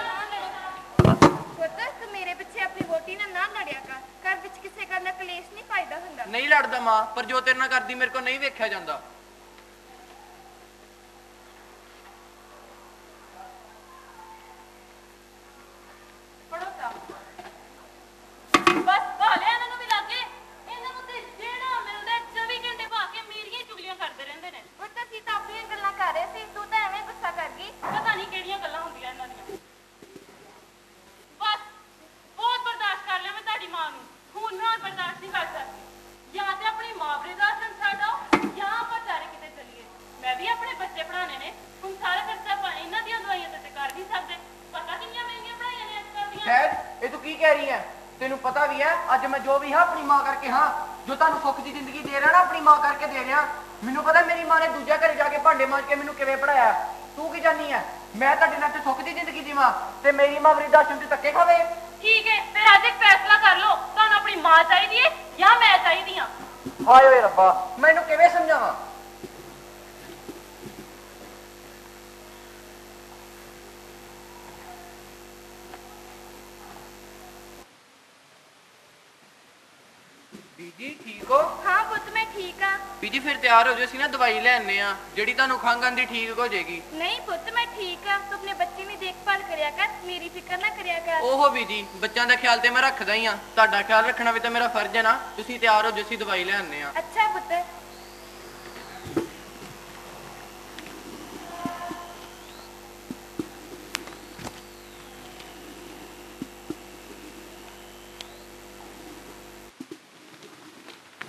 ਪੁੱਤ ਤੂੰ ਮੇਰੇ ਪਿੱਛੇ ਆਪਣੀ ਵੋਟੀ ਨਾਲ ਨਾ ਲੜਿਆ ਕਰ। ਘਰ ਵਿੱਚ ਕਿਸੇ ਗੱਲ ਨਾਲ ਕਲੇਸ਼ ਨਹੀਂ ਪਾਈਦਾ ਹੁੰਦਾ। ਨਹੀਂ ਲੜਦਾ ਮਾਂ, ਪਰ ਜੋ ਤੇਰੇ ਨਾਲ ਕਰਦੀ ਮੇਰੇ ਕੋਲ ਨਹੀਂ ਵੇਖਿਆ ਜਾਂਦਾ। ਬਸ ਭਾਲਿਆ ਇਹਨਾਂ ਨੂੰ ਵੀ ਲੱਗੇ। ਇਹਨਾਂ ਨੂੰ ਤੇ ਜਿਹੜਾ ਮਿਲਦਾ 24 ਘੰਟੇ ਭਾ ਕੇ ਮੇਰੀਆਂ ਚੁਗਲੀਆਂ ਕਰਦੇ ਰਹਿੰਦੇ ਨੇ। ਪੁੱਤ ਅਸੀਂ ਤਾਂ ਆਪਣੀਆਂ ਗੱਲਾਂ ਕਰ ਰਹੇ ਸੀ, ਤੂੰ ਤਾਂ ਐਵੇਂ ਗੁੱਸਾ ਕਰ ਗਈ। ਪਤਾ ਨਹੀਂ ਕਿਹੜੀਆਂ ਗੱਲਾਂ ਹੁੰਦੀਆਂ ਇਹਨਾਂ ਦੀਆਂ। ਬਸ ਬਹੁਤ ਬਰਦਾਸ਼ਤ ਕਰ ਲਿਆ ਮੈਂ ਤੁਹਾਡੀ ਮਾਂ ਨੂੰ। ਹੁਣ ਮੈਂ ਬਰਦਾਸ਼ਤ ਨਹੀਂ ਕਰ ਸਕਦੀ। ਜਾਂ ਤੇ ਆਪਣੀ ਮਾਂ ਬਰਦਾਸ਼ਤ ਛੱਡ ਆਓ ਜਾਂ ਆਪਾਂ ਚਾਰੇ ਕਿਤੇ ਚੱਲੀਏ। ਮੈਂ ਵੀ ਆਪਣੇ ਬੱਚੇ ਪੜਾਉਣੇ ਨੇ। ਹੁਣ ਸਾਰਾ ਖਰਚਾ ਆਪਾਂ ਇਹਨਾਂ ਦੀਆਂ ਦਵਾਈਆਂ ਤੇ ਕਰ ਨਹੀਂ ਸਕਦੇ। ਪਤਾ ਕਿੰਨੀਆਂ ਮਹਿੰਗੀਆਂ ਪੜਾਈਆਂ ਨੇ ਅੱਜ ਕੱਲ੍ਹ ਦੀਆਂ। ਖੈਰ ਇਹ ਤੂੰ ਕੀ ਕਹਿ ਰਹੀ ਹੈ? ਤੈਨੂੰ ਪਤਾ ਵੀ ਹੈ ਅੱਜ ਮੈਂ ਜੋ ਵੀ ਹਾਂ ਆਪਣੀ ਮਾਂ ਕਰਕੇ ਹਾਂ। ਜੋ ਤੁਹਾਨੂੰ ਸੁੱਖ ਦੀ ਜ਼ਿੰਦਗੀ ਦੇ ਰਿਹਾ ਨਾ ਆਪਣੀ ਮਾਂ ਕਰਕੇ ਦੇ ਰਿਹਾ। ਮੈਨੂੰ ਪਤਾ ਮੇਰੀ ਮਾਂ ਨੇ ਦੂਜਾ ਘਰੇ ਜਾ ਕੇ ਭਾਂਡੇ ਮਾਂਜ ਕੇ ਮੈਨੂੰ ਕਿਵੇਂ ਪੜਾਇਆ। ਤੂੰ ਕੀ ਜਾਣੀ ਹੈ? ਮੈਂ ਤੁਹਾਡੇ ਨਾਲ ਤੇ ਸੁੱਖ ਦੀ ਜ਼ਿੰਦਗੀ ਜੀਵਾਂ ਤੇ ਮੇਰੀ ਮਾਂ ਵਰਿੱਧ ਆਸ਼ਰਮ ਤੇ ਧੱਕੇ ਖਾਵੇ। ਠੀਕ ਹੈ ਫਿਰ ਅੱਜ ਇੱਕ ਫੈਸਲਾ ਕਰ ਲਓ। ਤੁਹਾਨੂੰ ਆਪਣੀ ਮਾਂ ਚਾਹੀਦੀ ਹੈ ਜਾਂ ਮੈਂ ਚਾਹੀਦੀ ਹਾਂ? ਹਾਏ ਓਏ ਰੱਬਾ, ਮੈਨੂੰ ਕਿਵੇਂ ਸਮਝਾਵਾਂ? ਬੀਜੀ ਠੀਕ ਹੋ? ਹਾਂ ਪੁੱਤ ਮੈਂ ਠੀਕ ਆ। ਬੀਜੀ ਫਿਰ ਤਿਆਰ ਹੋ ਜਾਓ, ਅਸੀਂ ਨਾ ਦਵਾਈ ਲੈ ਆਨੇ ਆ ਜਿਹੜੀ ਤੁਹਾਨੂੰ ਖੰਘ ਆਂਦੀ ਠੀਕ ਹੋ ਜਾਏਗੀ। ਨਹੀਂ ਪੁੱਤ ਮੈਂ ਠੀਕ ਆ। ਤੂੰ ਆਪਣੇ ਬੱਚੇ ਦੀ ਦੇਖਭਾਲ ਕਰਿਆ ਕਰ, ਮੇਰੀ ਫਿਕਰ ਨਾ ਕਰਿਆ ਕਰ। ਓਹੋ ਬੀਜੀ, ਬੱਚਿਆਂ ਦਾ ਖਿਆਲ ਤੇ ਮੈਂ ਰੱਖਦਾ ਹੀ ਆ। ਤੁਹਾਡਾ ਖਿਆਲ ਰੱਖਣਾ ਵੀ ਤਾਂ ਮੇਰਾ ਫਰਜ਼ ਹੈ ਨਾ। ਤੁਸੀਂ ਤਿਆਰ ਹੋ ਜਾਓ, ਅਸੀਂ ਦਵਾਈ ਲੈ ਆਨੇ ਆ। ਅੱਛਾ ਪੁੱਤ।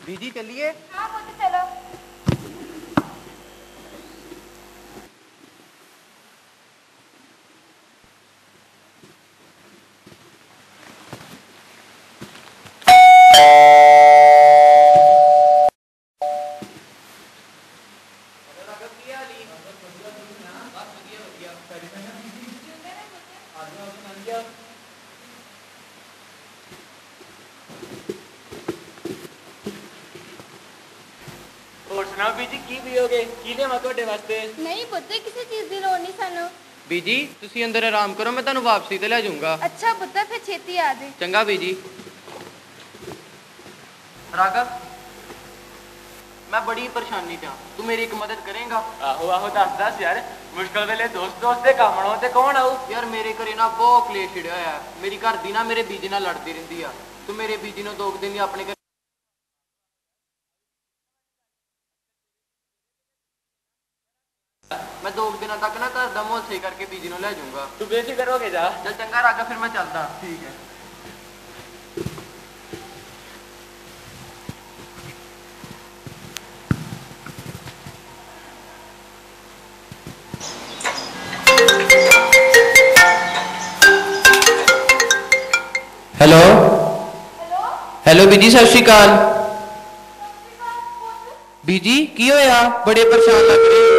ਬੀਜੀ ਚੱਲੀਏ? ਹਾਂ ਪੁੱਤ ਚਲੋ। ਹੋਰ ਸੁਣਾਓ ਬੀਜੀ, ਕੀ ਪੀਓਗੇ? ਕੀ ਲਿਆਵਾਂ ਤੁਹਾਡੇ ਵਾਸਤੇ? ਨਹੀਂ ਪੁੱਤ ਕਿਸੇ ਚੀਜ਼ ਦੀ ਲੋੜ ਨਹੀਂ ਸਾਨੂੰ। ਬੀਜੀ ਤੁਸੀਂ ਅੰਦਰ ਆਰਾਮ ਕਰੋ, ਮੈਂ ਤੁਹਾਨੂੰ ਵਾਪਸੀ ਤੇ ਲੈ ਜਾਊਂਗਾ। ਅੱਛਾ ਪੁੱਤ ਫਿਰ ਛੇਤੀ ਆ ਜੇ। ਚੰਗਾ ਬੀਜੀ। ਰਾਘਵ ਮੈਂ ਬੜੀ ਪਰੇਸ਼ਾਨੀ ਚ ਆ, ਤੂੰ ਮੇਰੀ ਇੱਕ ਮਦਦ ਕਰੇਗਾ? ਆਹੋ ਆਹੋ ਦੱਸ ਯਾਰ। ਮੁਸ਼ਕਲ ਵੇਲੇ ਦੋਸਤ ਦੇ ਕੰਮ ਆਉਣ ਤੇ ਕੌਣ ਆਊ? ਯਾਰ ਮੇਰੇ ਘਰੇ ਨਾ ਬਹੁਤ ਕਲੇਸ਼ ਛਿੜਿਆ ਹੋਇਆ। ਮੇਰੀ ਘਰ ਦੀ ਨਾ ਮੇਰੇ ਬੀਜੀ ਨਾਲ ਲੜਦੀ ਰਹਿੰਦੀ ਆ। ਤੂੰ ਮੇਰੇ ਬੀਜੀ ਨੂੰ 2 ਦਿਨ ਦੀ ਆਪਣੇ ਘਰ ਮੈਂ 2 ਦਿਨਾਂ ਤੱਕ ਨਾ ਘਰ ਦਾ ਮਾਹੌਲ ਸਹੀ ਕਰਕੇ ਬੀਜੀ ਨੂੰ ਲੈ ਜਾਊਂਗਾ। ਤੂੰ ਬੇਫਿਕਰ ਹੋ ਕੇ ਜਾ। ਚੱਲ ਚੰਗਾ ਰਾਘਵ, ਫਿਰ ਮੈਂ ਚੱਲਦਾ। ਠੀਕ ਹੈ। ਹੈਲੋ ਹੈਲੋ ਬੀਜੀ, ਸਤਿ ਸ਼੍ਰੀ ਅਕਾਲ। ਬੀਜੀ ਕੀ ਹੋਇਆ? ਬੜੇ ਪਰੇਸ਼ਾਨ ਲੱਗ ਰਹੇ।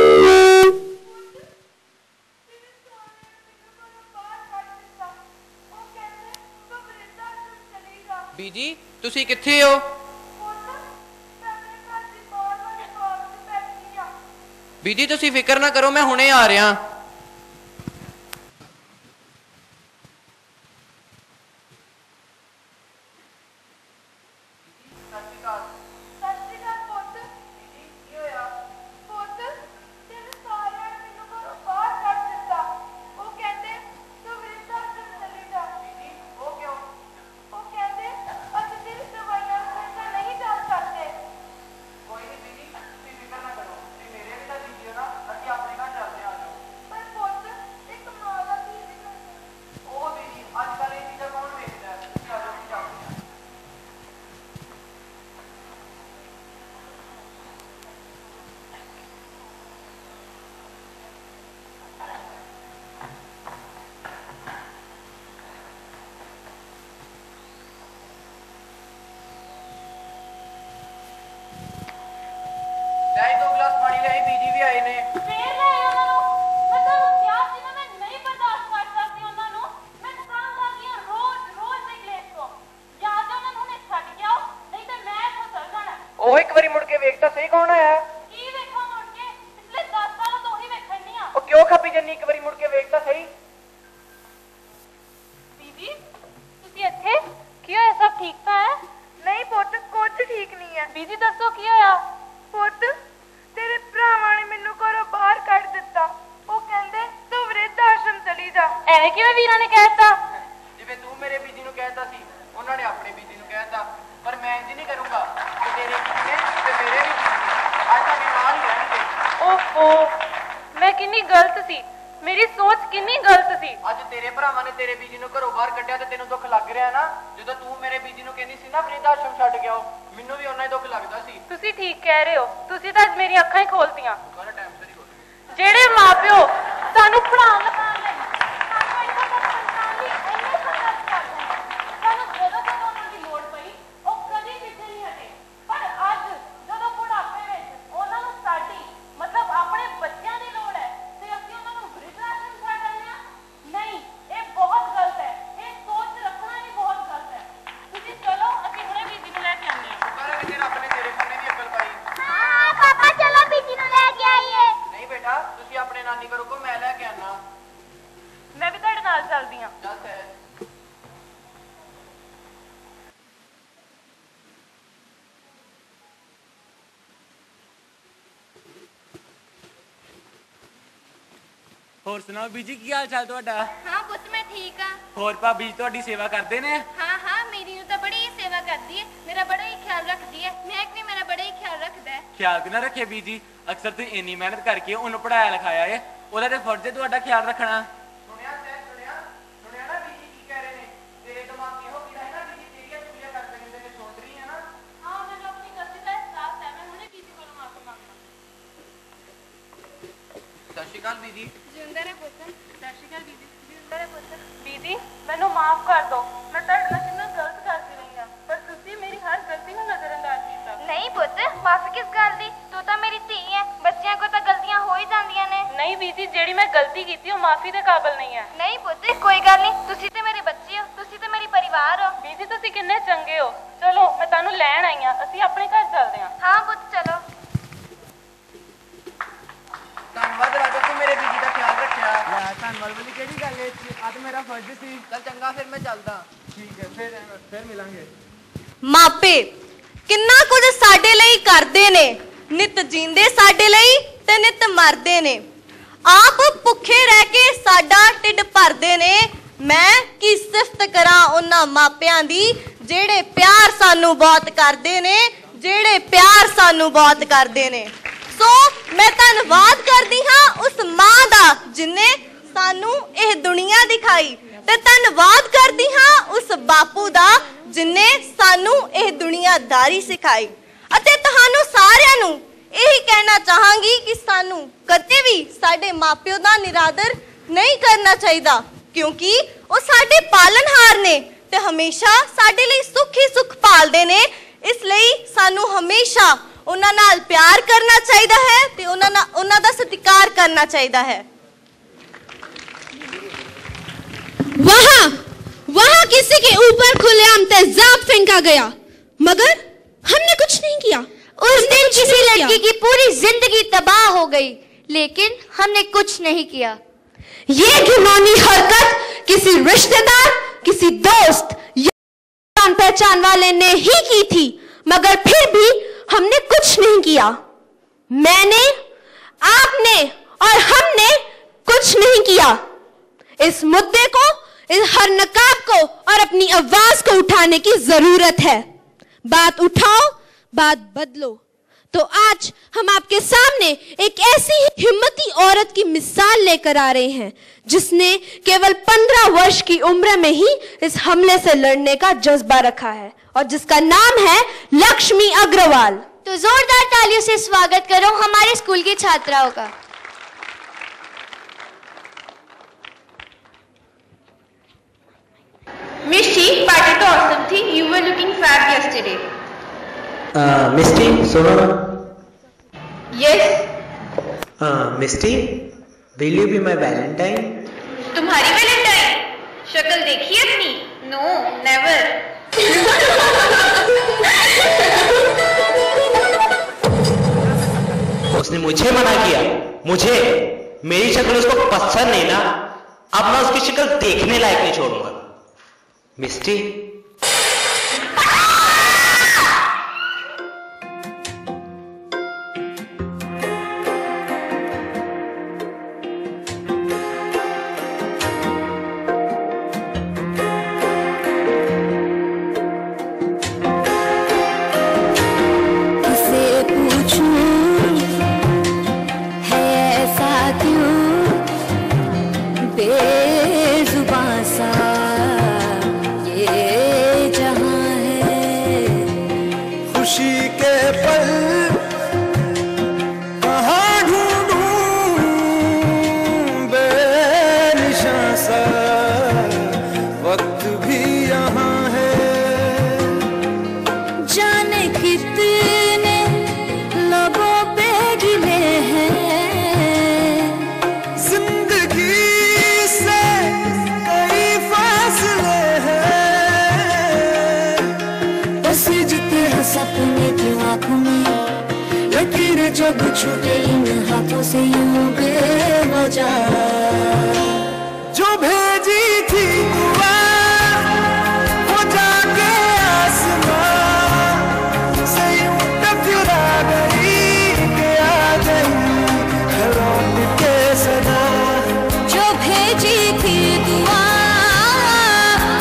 ਬੀਜੀ ਤੁਸੀਂ ਕਿੱਥੇ ਹੋ? ਬੀਜੀ ਤੁਸੀਂ ਫਿਕਰ ਨਾ ਕਰੋ, ਮੈਂ ਹੁਣੇ ਆ ਰਿਹਾ। ਉਹ ਇੱਕ ਵਾਰੀ ਮੁੜ ਕੇ ਵੇਖ ਤਾਂ ਸਹੀ ਕੌਣ ਆਇਆ? ਕੀ ਵੇਖਾਂ ਮੁੜ ਕੇ? ਪਿਛਲੇ 10 ਸਾਲਾਂ ਤੋਂ ਉਹੀ ਵੇਖਣ ਨਹੀਂ ਆ। ਉਹ ਕਿਉਂ ਖੱਪੀ ਜੰਨੀ, ਇੱਕ ਵਾਰੀ ਮੁੜ ਕੇ ਵੇਖ ਤਾਂ ਸਹੀ। ਬੀਜੀ ਤੁਸੀਂ ਇੱਥੇ? ਕੀ ਹੋਇਆ, ਸਭ ਠੀਕ ਤਾਂ ਹੈ? ਨਹੀਂ ਪੁੱਤ, ਕੁਝ ਠੀਕ ਨਹੀਂ ਹੈ। ਬੀਜੀ ਦੱਸੋ ਕੀ ਹੋਇਆ? ਪੁੱਤ ਤੇਰੇ ਭਰਾਵਾਂ ਨੇ ਮੈਨੂੰ ਘਰੋਂ ਬਾਹਰ ਕੱਢ ਦਿੱਤਾ। ਉਹ ਕਹਿੰਦੇ ਤੂੰ ਵ੍ਰਿਧ ਆਸ਼ਰਮ ਚਲੀ ਜਾ। ਐਵੇਂ ਕਿਵੇਂ ਵੀਰਾਂ ਨੇ ਕਹਿਤਾ? ਜਿਵੇਂ ਤੂੰ ਮੇਰੇ ਬੀਜੀ ਨੂੰ ਕਹਿਤਾ ਸੀ, ਉਹਨਾਂ ਨੇ ਆਪਣੇ ਬੀਜੀ ਨੂੰ ਕਹਿਤਾ। ਪਰ ਮੈਂ ਇੰਜ ਨਹੀਂ ਕਰੂੰਗਾ ਕਿ ਤੇਰੇ ਬੀਜੀ ਨੇ ਤੇ ਮੇਰੇ ਵੀ ਬੀਜੀ ਅੱਜ ਤੁਹਾਡੇ ਨਾਲ ਹੀ ਰਹਿਣਗੇ। ਓਹੋ, ਮੈਂ ਕਿੰਨੀ ਗਲਤ ਸੀ, ਮੇਰੀ ਸੋਚ ਕਿੰਨੀ ਗਲਤ ਸੀ। ਅੱਜ ਤੇਰੇ ਭਰਾਵਾਂ ਨੇ ਤੇਰੇ ਬੀਜੀ ਨੂੰ ਘਰੋਂ ਬਾਹਰ ਕੱਢਿਆ ਤੇ ਤੈਨੂੰ ਦੁੱਖ ਲੱਗ ਰਿਹਾ ਨਾ। ਜਦੋਂ ਤੂੰ ਮੇਰੇ ਬੀਜੀ ਨੂੰ ਕਹਿੰਦੀ ਸੀ ਨਾ ਵ੍ਰਿਧ ਆਸ਼ਰਮ ਛੱਡ ਗਿਆ, ਮੈਨੂੰ ਵੀ ਉਹਨਾਂ ਹੀ ਦੁੱਖ ਲੱਗਦਾ ਸੀ। ਤੁਸੀਂ ਠੀਕ ਕਹਿ ਰਹੇ ਹੋ, ਤੁਸੀਂ ਤਾਂ ਅੱਜ ਮੇਰੀਆਂ ਅੱਖਾਂ ਹੀ ਖੋਲਤੀਆਂ। ਜਿਹੜੇ ਮਾਪਿਓ ਸਾਨੂੰ ਪੜ੍ਹਾਉਣ ਲਿਖਾਉਣ ਲਈ ਸਾਨੂੰ ਇੱਥੇ ਤੱਕ ਪਹੁੰਚਾਉਣ ਲਈ ਇੰਨੇ ਸੰਘਰਸ਼ ਕਰਦੇ ਨੇ, ਸਾਨੂੰ ਜਦੋਂ ਉਹਨਾਂ ਦੀ ਲੋੜ ਪਈ ਉਹ ਕਦੀ ਪਿੱਛੇ ਨਹੀਂ ਹਟੇ। ਪਰ ਅੱਜ ਜਦੋਂ ਬੁਢਾਪੇ ਵਿੱਚ ਉਹਨਾਂ ਨੂੰ ਸਾਡੀ ਮਤਲਬ ਆਪਣੇ ਬੱਚਿਆਂ ਦੀ ਲੋੜ ਹੈ ਤੇ ਅਸੀਂ ਉਹਨਾਂ ਨੂੰ ਵ੍ਰਿਧ ਆਸ਼ਰਮ ਛੱਡ ਆਉਂਦੇ ਹਾਂ? ਨਹੀਂ, ਇਹ ਬਹੁਤ ਗਲਤ ਹੈ। ਇਹ ਸੋਚ ਰੱਖਣਾ ਹੀ ਬਹੁਤ ਗਲਤ ਹੈ। ਤੁਸੀਂ ਚਲੋ, ਅਸੀਂ ਹੁਣੇ ਬੀਜੀ ਨੂੰ ਲੈ ਕੇ ਆਉਂਦੇ ਹਾਂ। ਸ਼ੁਕਰ ਹੈ ਕਿ ਰੱਬ ਨੇ ਤੇਰੇ ਕੋਲ ਵੀ ਅਕਲ ਪਾਈ। ਹਾਂ ਪਾਪਾ ਚਲੋ ਬੀਜੀ ਨੂੰ ਲੈ ਕੇ ਆਈਏ। ਨਹੀਂ ਬੇਟਾ, ਤੁਸੀਂ ਆਪਣੇ ਨਾਨੀ ਘਰੋਂ ਕੋ, ਮੈਂ ਲੈ ਕੇ ਆਣਾ। ਮੈਂ ਵੀ ਤੁਹਾਡੇ ਨਾਲ ਚੱਲਦੀ ਹਾਂ। ਚੱਲ ਹੈ। ਹੋਰ ਸੁਣਾਓ ਬੀਜੀ, ਕੀ ਹਾਲ ਚਾਲ ਤੁਹਾਡਾ? ਹਾਂ ਪੁੱਤ ਮੈਂ ਠੀਕ ਆ। ਹੋਰ ਭਾਬੀ ਜੀ ਤੁਹਾਡੀ ਸੇਵਾ ਕਰਦੇ ਨੇ? ਹਾਂ ਹਾਂ, ਮੇਰੀ ਨੂੰ ਤਾਂ ਬੜੀ ਹੀ ਸੇਵਾ ਕਰਦੀ ਹੈ, ਮੇਰਾ ਬੜਾ ਹੀ ਖਿਆਲ ਰੱਖਦੀ ਹੈ। ਮੈਂ ਵੀ ਮੇਰਾ ਬੜਾ ਹੀ ਖਿਆਲ ਰੱਖਦਾ ਹੈ। ਖਿਆਲ ਕਿਉਂ ਨਾ ਰੱਖੇ ਬੀਜੀ, ਅਕਸਰ ਤੁਸੀਂ ਇੰਨੀ ਮਿਹਨਤ ਕਰਕੇ ਉਹਨੂੰ ਪੜਾਇਆ ਲਿਖਾਇਆ ਹੈ, ਉਹਦਾ ਤੇ ਫਰਜ਼ ਹੈ ਤੁਹਾਡਾ ਖਿਆਲ ਰੱਖਣਾ। ਸੁਣਿਆ ਨਾ ਬੀਜੀ ਕੀ ਕਹਿ ਰਹੇ ਨੇ? ਤੇਰੇ ਦਿਮਾਗ ਇਹੋ ਕਿਹੜਾ ਹੈ ਨਾ ਬੀਜੀ ਤੇਰੀਆਂ ਚੁਗਲੀਆਂ ਕਰਦੇ ਰਹਿੰਦੇ ਨੇ, ਸੁਣ ਰਹੀ ਹੈ ਨਾ? ਹਾਂ, ਮੈਨੂੰ ਆਪਣੀ ਗਲਤੀ ਦਾ ਅਹਿਸਾਸ ਹੈ। ਮੈਂ ਹੁਣੇ ਬੀਜੀ ਕੋਲੋਂ ਮਾਫੀ ਮੰਗਦਾ। ਸਤਿ ਸ਼੍ਰੀ ਅਕਾਲ ਬੀਜੀ। ਜਿੰਦਰ ਹੈ ਪੁੱਤ। ਸਤਿ ਸ਼੍ਰੀ ਅਕਾਲ ਬੀਜੀ। ਜਿੰਦਰ ਹੈ ਪੁੱਤ। ਬੀਜੀ ਮੈਨੂੰ ਮਾਫ ਕਰ ਦਿਓ, ਮੈਂ ਤੁਹਾਡੇ ਨਾਲ ਕਿੰਨਾ ਗਲਤ ਕਰਦੀ ਰਹੀ ਹਾਂ, ਪਰ ਤੁਸੀਂ ਮੇਰੀ ਹਰ ਗਲਤੀ ਨੂੰ ਨਜ਼ਰਅੰਦਾਜ਼ ਕੀਤਾ। ਨਹੀਂ ਪੁੱਤ, ਮਾਫੀ ਕਿਸ ਗੱਲ ਦੀ? ਤੂੰ ਤਾਂ ਮੇਰੀ ਧੀ ਹੈ, ਬੱਚਿਆਂ ਕੋਲ ਤਾਂ ਗਲਤੀਆਂ ਹੋ ਹੀ ਜਾਂਦੀਆਂ ਨੇ। ਨਹੀਂ ਬੀਜੀ, ਜਿਹੜੀ ਮੈਂ ਗਲਤੀ ਕੀਤੀ ਉਹ ਮਾਫੀ ਦੇ ਕਾਬਿਲ ਨਹੀਂ ਹੈ। ਨਹੀਂ ਪੁੱਤ, ਕੋਈ ਗੱਲ ਨਹੀਂ, ਤੁਸੀਂ ਤੇ ਮੇਰੇ ਬੱਚੇ ਹੋ, ਤੁਸੀਂ ਤੇ ਮੇਰੀ ਪਰਿਵਾਰ ਹੋ। ਬੀਜੀ ਤੁਸੀਂ ਕਿੰਨੇ ਚੰਗੇ ਹੋ। ਚਲੋ ਮੈਂ ਤੁਹਾਨੂੰ ਲੈਣ ਆਈ ਹਾਂ, ਅਸੀਂ ਆਪਣੇ ਘਰ ਚੱਲਦੇ ਹਾਂ। ਹਾਂ ਪੁੱਤ ਚਲੋ। ਧੰਨਵਾਦ ਰਾਜਾ, ਤੂੰ ਮੇਰੇ ਬੀਜੀ ਦਾ ਖਿਆਲ ਰੱਖਿਆ। ਯਾਰ ਧੰਨਵਾਦ ਵਾਲੀ ਕਿਹੜੀ ਗੱਲ ਹੈ? ਅੱਜ ਮੇਰਾ ਫਰਜ਼ ਸੀ। ਚੱਲ ਚੰਗਾ, ਫਿਰ ਮੈਂ ਚੱਲਦਾ। ਠੀਕ ਹੈ, ਫਿਰ ਮਿਲਾਂਗੇ। ਮਾਪੇ ਕਿੰਨਾ ਕੁਝ ਸਾਡੇ ਲਈ ਕਰਦੇ ਨੇ, ਨਿਤ ਜੀਂਦੇ ਸਾਡੇ ਲਈ ਤੇ ਨਿਤ ਮਰਦੇ ਨੇ। ਆਪ ਭੁੱਖੇ ਰਹਿ ਕੇ ਸਾਡਾ ਢਿੱਡ ਭਰਦੇ ਨੇ। ਮੈਂ ਕੀ ਸਿਫਤ ਕਰਾਂ ਉਹਨਾਂ ਮਾਪਿਆਂ ਦੀ, ਜਿਹੜੇ ਪਿਆਰ ਸਾਨੂੰ ਬਹੁਤ ਕਰਦੇ ਨੇ, ਜਿਹੜੇ ਪਿਆਰ ਸਾਨੂੰ ਬਹੁਤ ਕਰਦੇ ਨੇ। ਸੋ ਮੈਂ ਧੰਨਵਾਦ ਕਰਦੀ ਹਾਂ ਉਸ ਮਾਂ ਦਾ ਜਿਨੇ ਸਾਨੂੰ ਇਹ ਦੁਨੀਆ ਦਿਖਾਈ, ਤੇ ਧੰਨਵਾਦ ਕਰਦੀ ਹਾਂ ਉਸ ਬਾਪੂ ਦਾ ਜਿਨੇ ਸਾਨੂੰ ਇਹ ਦੁਨੀਆਦਾਰੀ ਸਿਖਾਈ। ਅਤੇ ਤੁਹਾਨੂੰ ਸਾਰਿਆਂ ਨੂੰ ਇਹੀ ਕਹਿਣਾ ਚਾਹਾਂਗੀ ਕਿ ਸਾਨੂੰ ਕਦੇ ਵੀ ਸਾਡੇ ਮਾਪਿਓ ਦਾ ਨਿਰਾਦਰ ਨਹੀਂ ਕਰਨਾ ਚਾਹੀਦਾ, ਕਿਉਂਕਿ ਉਹ ਸਾਡੇ ਪਾਲਣਹਾਰ ਨੇ ਤੇ ਹਮੇਸ਼ਾ ਸਾਡੇ ਲਈ ਸੁੱਖ ਹੀ ਸੁੱਖ ਪਾਲਦੇ ਨੇ। ਇਸ ਲਈ ਸਾਨੂੰ ਹਮੇਸ਼ਾ ਉਹਨਾਂ ਨਾਲ ਪਿਆਰ ਕਰਨਾ ਚਾਹੀਦਾ ਹੈ ਤੇ ਉਹਨਾਂ ਦਾ ਸਤਿਕਾਰ ਕਰਨਾ ਚਾਹੀਦਾ ਹੈ। ਵਾਹ वहां किसी के ऊपर खुलेआम तेजाब फेंका गया, मगर हमने कुछ नहीं किया। उस दिन किसी लड़की की पूरी जिंदगी तबाह हो गई, लेकिन हमने कुछ नहीं किया। ये घिनौनी हरकत किसी रिश्तेदार, किसी दोस्त या जान पहचान वाले ने ही की थी, मगर फिर भी हमने कुछ नहीं किया। मैंने, आपने और हमने कुछ नहीं किया। इस मुद्दे को, इस हर नकाब को और अपनी आवाज को उठाने की जरूरत है। बात उठाओ, बात बदलो। तो आज हम आपके सामने एक ऐसी ही हिम्मती औरत की मिसाल लेकर आ रहे हैं जिसने केवल 15 वर्ष की उम्र में ही इस हमले से लड़ने का जज्बा रखा है और जिसका नाम है लक्ष्मी अग्रवाल। तो जोरदार तालियों से स्वागत करो हमारे स्कूल की छात्राओं का। Misty, party तो awesome थी. You were looking fab yesterday. मिस्टी सुनो ना। Yes. Mishti, will you be my Valentine? तुम्हारी वैलेंटाइन? शक्ल देखी अपनी? No, never. उसने मुझे मना किया, मुझे, मेरी शक्ल उसको पसंद नहीं ना, अब मैं उसकी शक्ल देखने लायक नहीं छोड़ूंगा। मिस्टी, जब छूटे इन हाथों से यूं बेवजह जो भेजी थी दुआ वो जाके आसमां से यूं टकरा गई कि आ गई लौट के सदा जो भेजी थी दुआ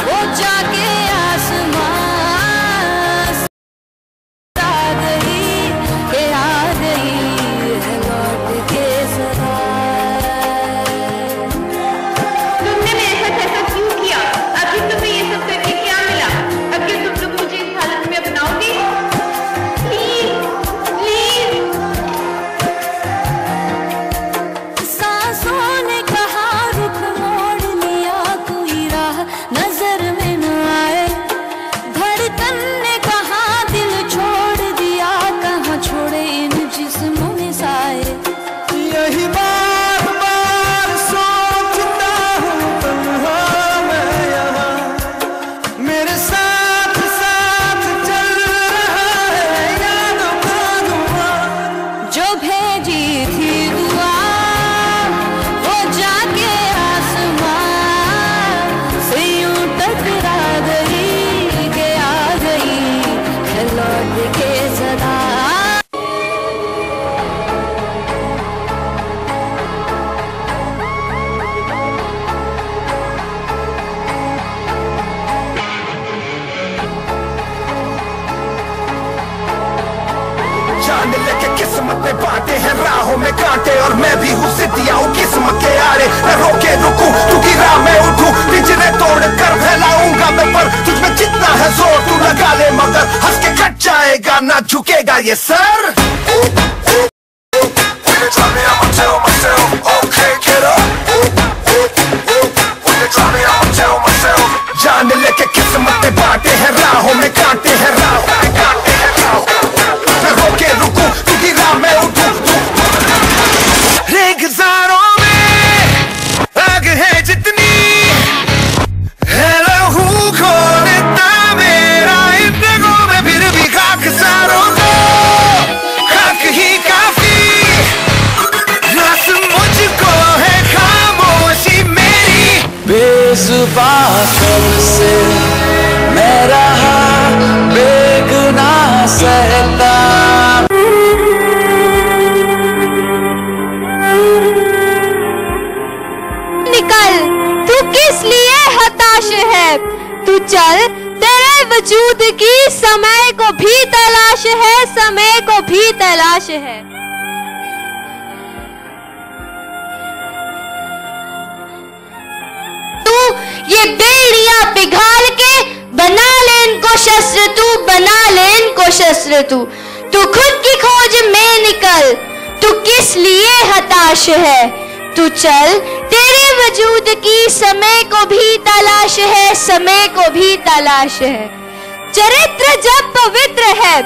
वो जाके आसमां बातें हैं राहों में कांटे और मैं भी हूँ सिद्धिया हूँ किस्मत के आड़े मैं रोके रुकूं तू की राह में उठूं पिंजरे तोड़ कर फैलाऊंगा मैं पर तुझ में जितना है जोर तू लगा ले मगर हंस के कट जाएगा ना झुकेगा ये सर जान लेके किस्मत में बांटे हैं राहों में कांटे हैं राहों में कांटे हैं मैं रोके रुकूं तू की राह में उठूं रेगिस्तानों में आग है जितनी है लहू बातों से मैं रहा बेगुनाह सहता। निकल, तू किस लिए हताश है? तू चल, तेरे वजूद की समय को भी तलाश है, समय को भी तलाश है। तू ये बेड़ियां पिघाल के बना ले इनको शस्त्र, तू बना ले इनको शस्त्र। तू खुद की खोज में निकल, तू किस लिए हताश है? तू चल, तेरे वजूद की समय को भी तलाश है, समय को भी तलाश है। चरित्र जब पवित्र है,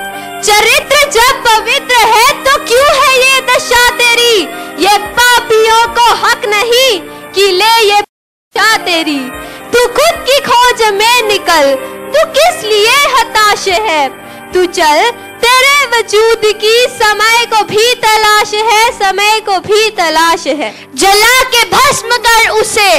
चरित्र जब पवित्र है, तो क्यों है ये दशा तेरी? ये पापियों को हक नहीं कि ले ये दशा तेरी। तू खुद की खोज में निकल, तू किस लिए हताश है? तू चल, तेरे वजूद की समय को भी तलाश है, समय को भी तलाश है। जला के भस्म कर उसे,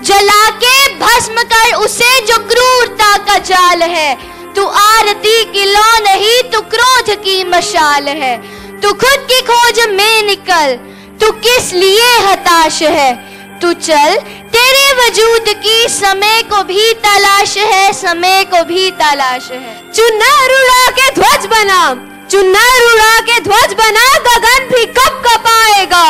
जला के भस्म कर उसे जो क्रूरता का जाल है। तू आरती की लौ नहीं, तू क्रोध की मशाल है। तू खुद की खोज में निकल, तू किस लिए हताश है? तू चल, तेरे वजूद की समय को भी तलाश है, समय को भी तलाश है। चुनर उड़ा के ध्वज बना, चुनर उड़ा के ध्वज बना, गगन भी कब कपाएगा।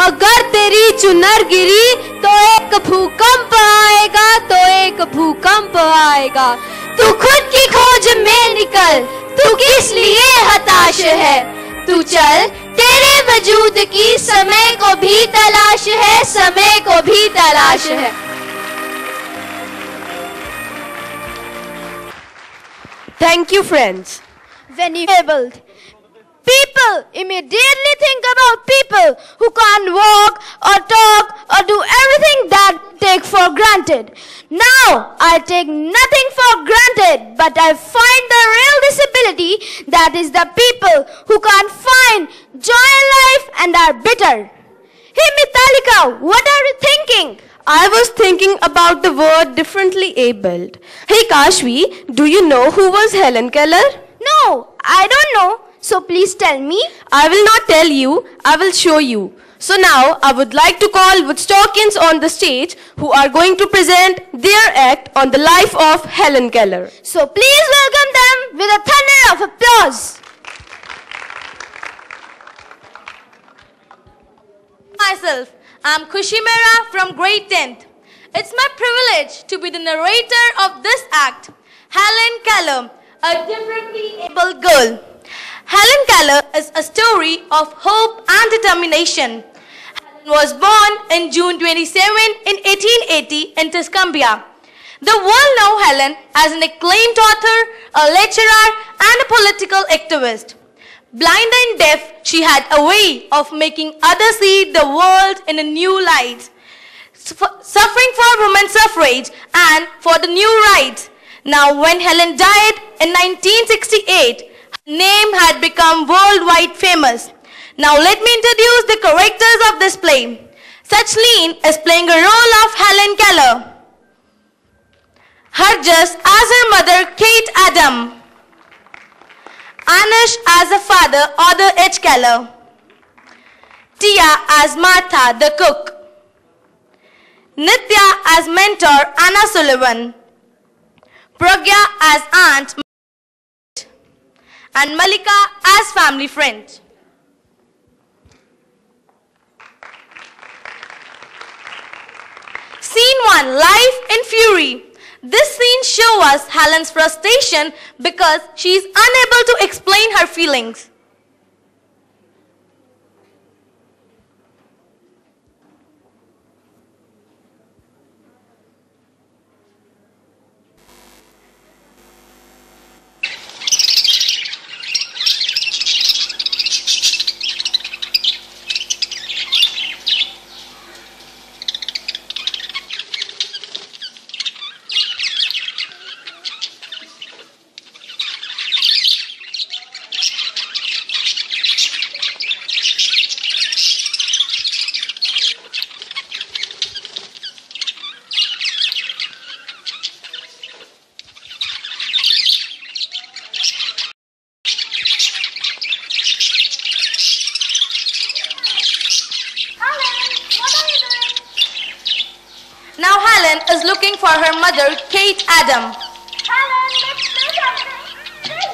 अगर तेरी चुनर गिरी तो एक भूकंप आएगा, तो एक भूकंप आएगा। तू खुद की खोज में निकल, तू किस लिए हताश है? तू चल, तेरे वजूद की समय को भी तलाश है, समय को भी तलाश है। Thank you, friends. When you able, people immediately think about people who can't walk or talk or do everything that take for granted. Now, I take nothing for granted, but I find the real disability, that is the people who can't find joy in life and are bitter. Hey Mitalika, what are you thinking? I was thinking about the word differently abled. Hey Kashvi, do you know who was Helen Keller? No, I don't know. So please tell me. I will not tell you, I will show you. So now I would like to call Woodstockians on the stage who are going to present their act on the life of Helen Keller. So please welcome them with a thunder of applause. Myself, I'm Khushi Mehra from grade 10th. It's my privilege to be the narrator of this act, Helen Keller, a differently abled girl. Helen Keller is a story of hope and determination. Helen was born in June 27 in 1880 in Tuscumbia. The world knows Helen as an acclaimed author, a lecturer, and a political activist. Blind and deaf, she had a way of making others see the world in a new light. Suffering for women's suffrage and for the new rights. Now, when Helen died in 1968, her name had become worldwide famous. Now, let me introduce the characters of this play. Sachleen is playing a role of Helen Keller. Harjas as her mother, Kate Adam. Anish as a father, Arthur H. Keller. Tia as Martha, the cook. Nitya as mentor, Anna Sullivan. Pragya as aunt, and Malika as family friend. Scene 1, Life in Fury. This scene shows us Helen's frustration because she is unable to explain her feelings. is looking for her mother, Kate Adam. Helen, let's do something. Hey,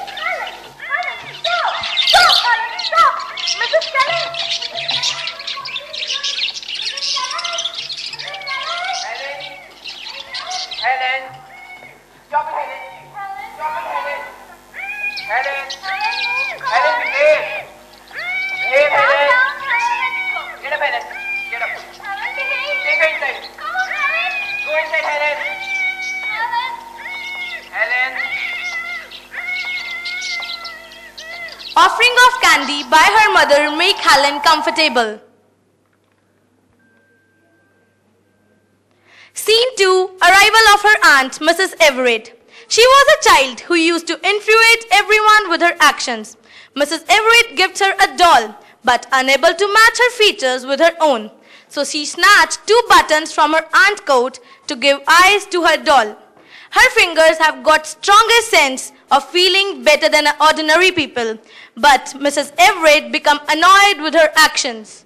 Helen, stop. Stop, Helen, stop. Mrs. Kelly. Helen. Stop it, Helen. Stop it, Helen. Helen. Helen, behave. Behave, Helen. Get up, Helen. Get up. Take her inside. Go inside, Helen. Helen. Offering of candy by her mother make Helen comfortable. Scene 2. Arrival of her aunt, Mrs. Everett. She was a child who used to infuriate everyone with her actions. Mrs. Everett gives her a doll, but unable to match her features with her own. So she snatched 2 buttons from her aunt's coat to give eyes to her doll. Her fingers have got strongest sense of feeling better than ordinary people. But Mrs. Everett become annoyed with her actions.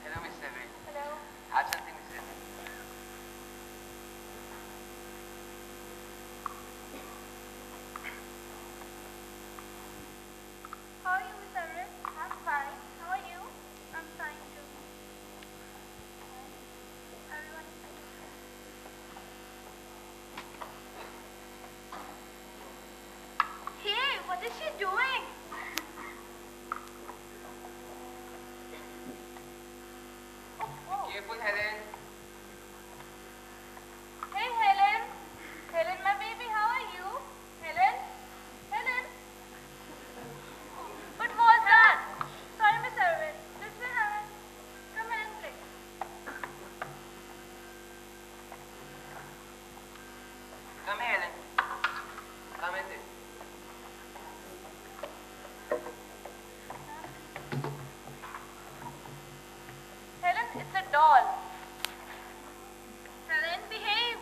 Hello, Miss Everett. Hello. Have something, Miss Everett. How are you, Miss Everett? I'm fine. How are you? I'm fine too. Everyone is fine. Hey, what is she doing? Careful, Helen. Hey, Helen. Helen, my baby, how are you? Helen? Helen? What was that? Sorry, Miss Everett. Listen, Helen. Come here and play. Come here, Helen. Come and sit. Helen, it's a doll. Helen, behave.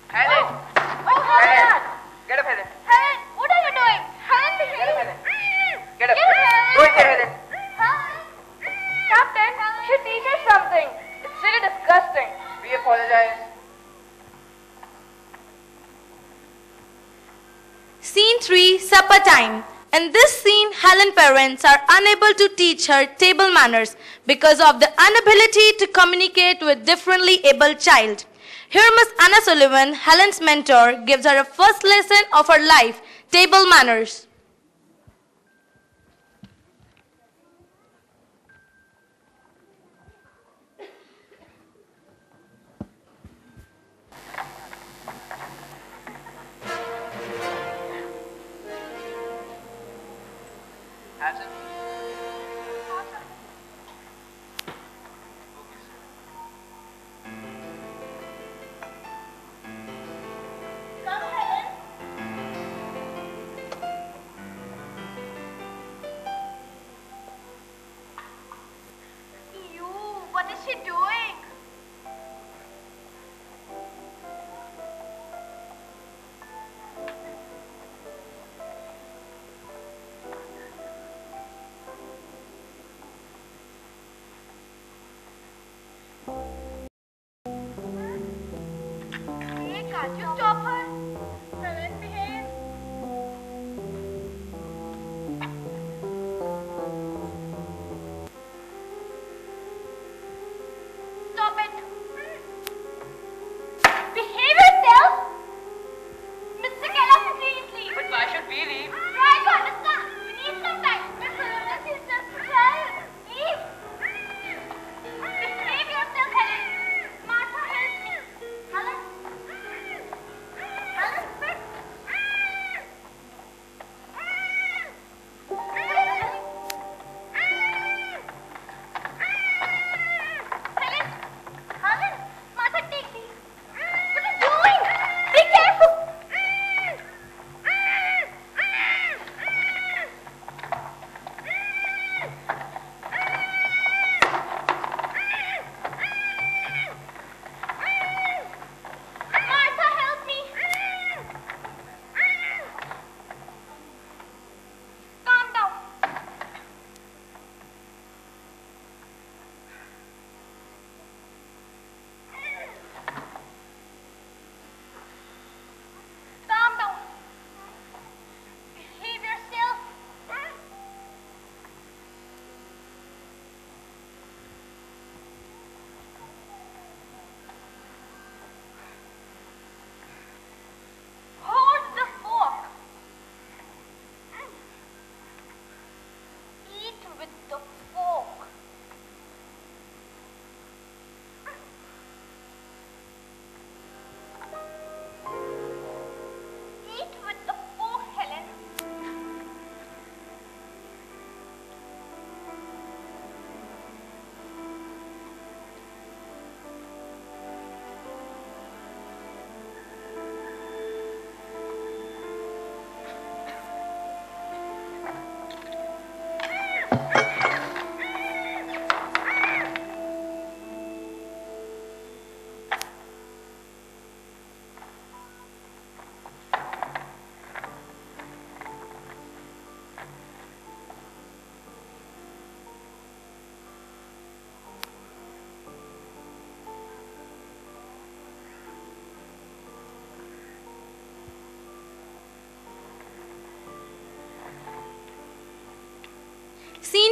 Helen! Oh, Helen! Get up, Helen. Helen, what are you doing? Helen, behave. Get up, Helen. Get up. Yes, Helen. Go inside, Helen. Captain, she teaches something. It's really disgusting. We apologize. Scene 3. Supper time. In this scene, Helen's parents are unable to teach her table manners because of the inability to communicate with differently able child. Here Miss Anna Sullivan, Helen's mentor, gives her a first lesson of her life, table manners. Have some. Come, Helen. Ew, what is she doing?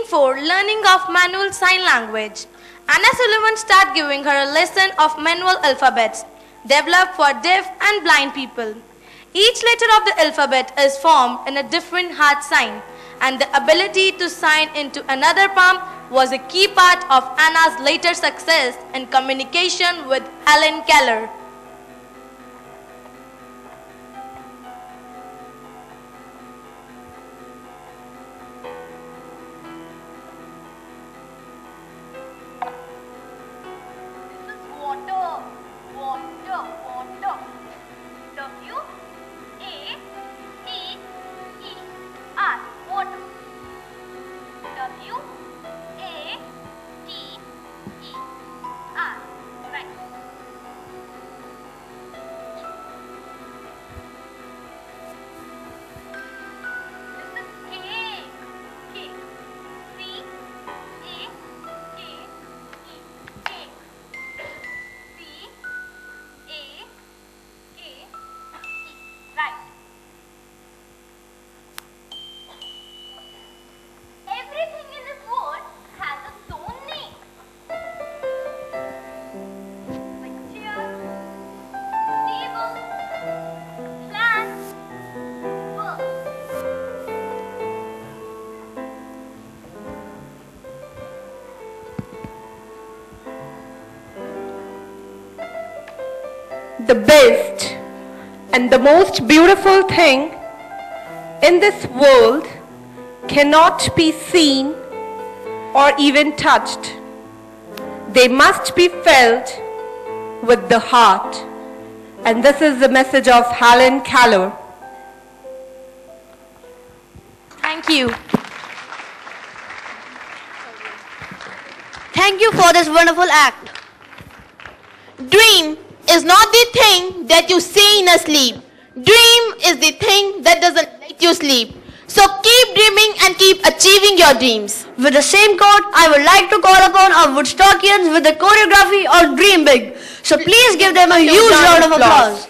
for learning of manual sign language. Anna Sullivan started giving her a lesson of manual alphabets developed for deaf and blind people. Each letter of the alphabet is formed in a different heart sign, and the ability to sign into another palm was a key part of Anna's later success in communication with Helen Keller. The best and the most beautiful thing in this world cannot be seen or even touched. They must be felt with the heart. And this is the message of Helen Keller. Thank you. Thank you for this wonderful act. Dream is not the thing that you see in a sleep. Dream is the thing that doesn't let you sleep. So keep dreaming and keep achieving your dreams. With the same quote, I would like to call upon our Woodstockians with the choreography of Dream Big. So please give them a huge round of applause.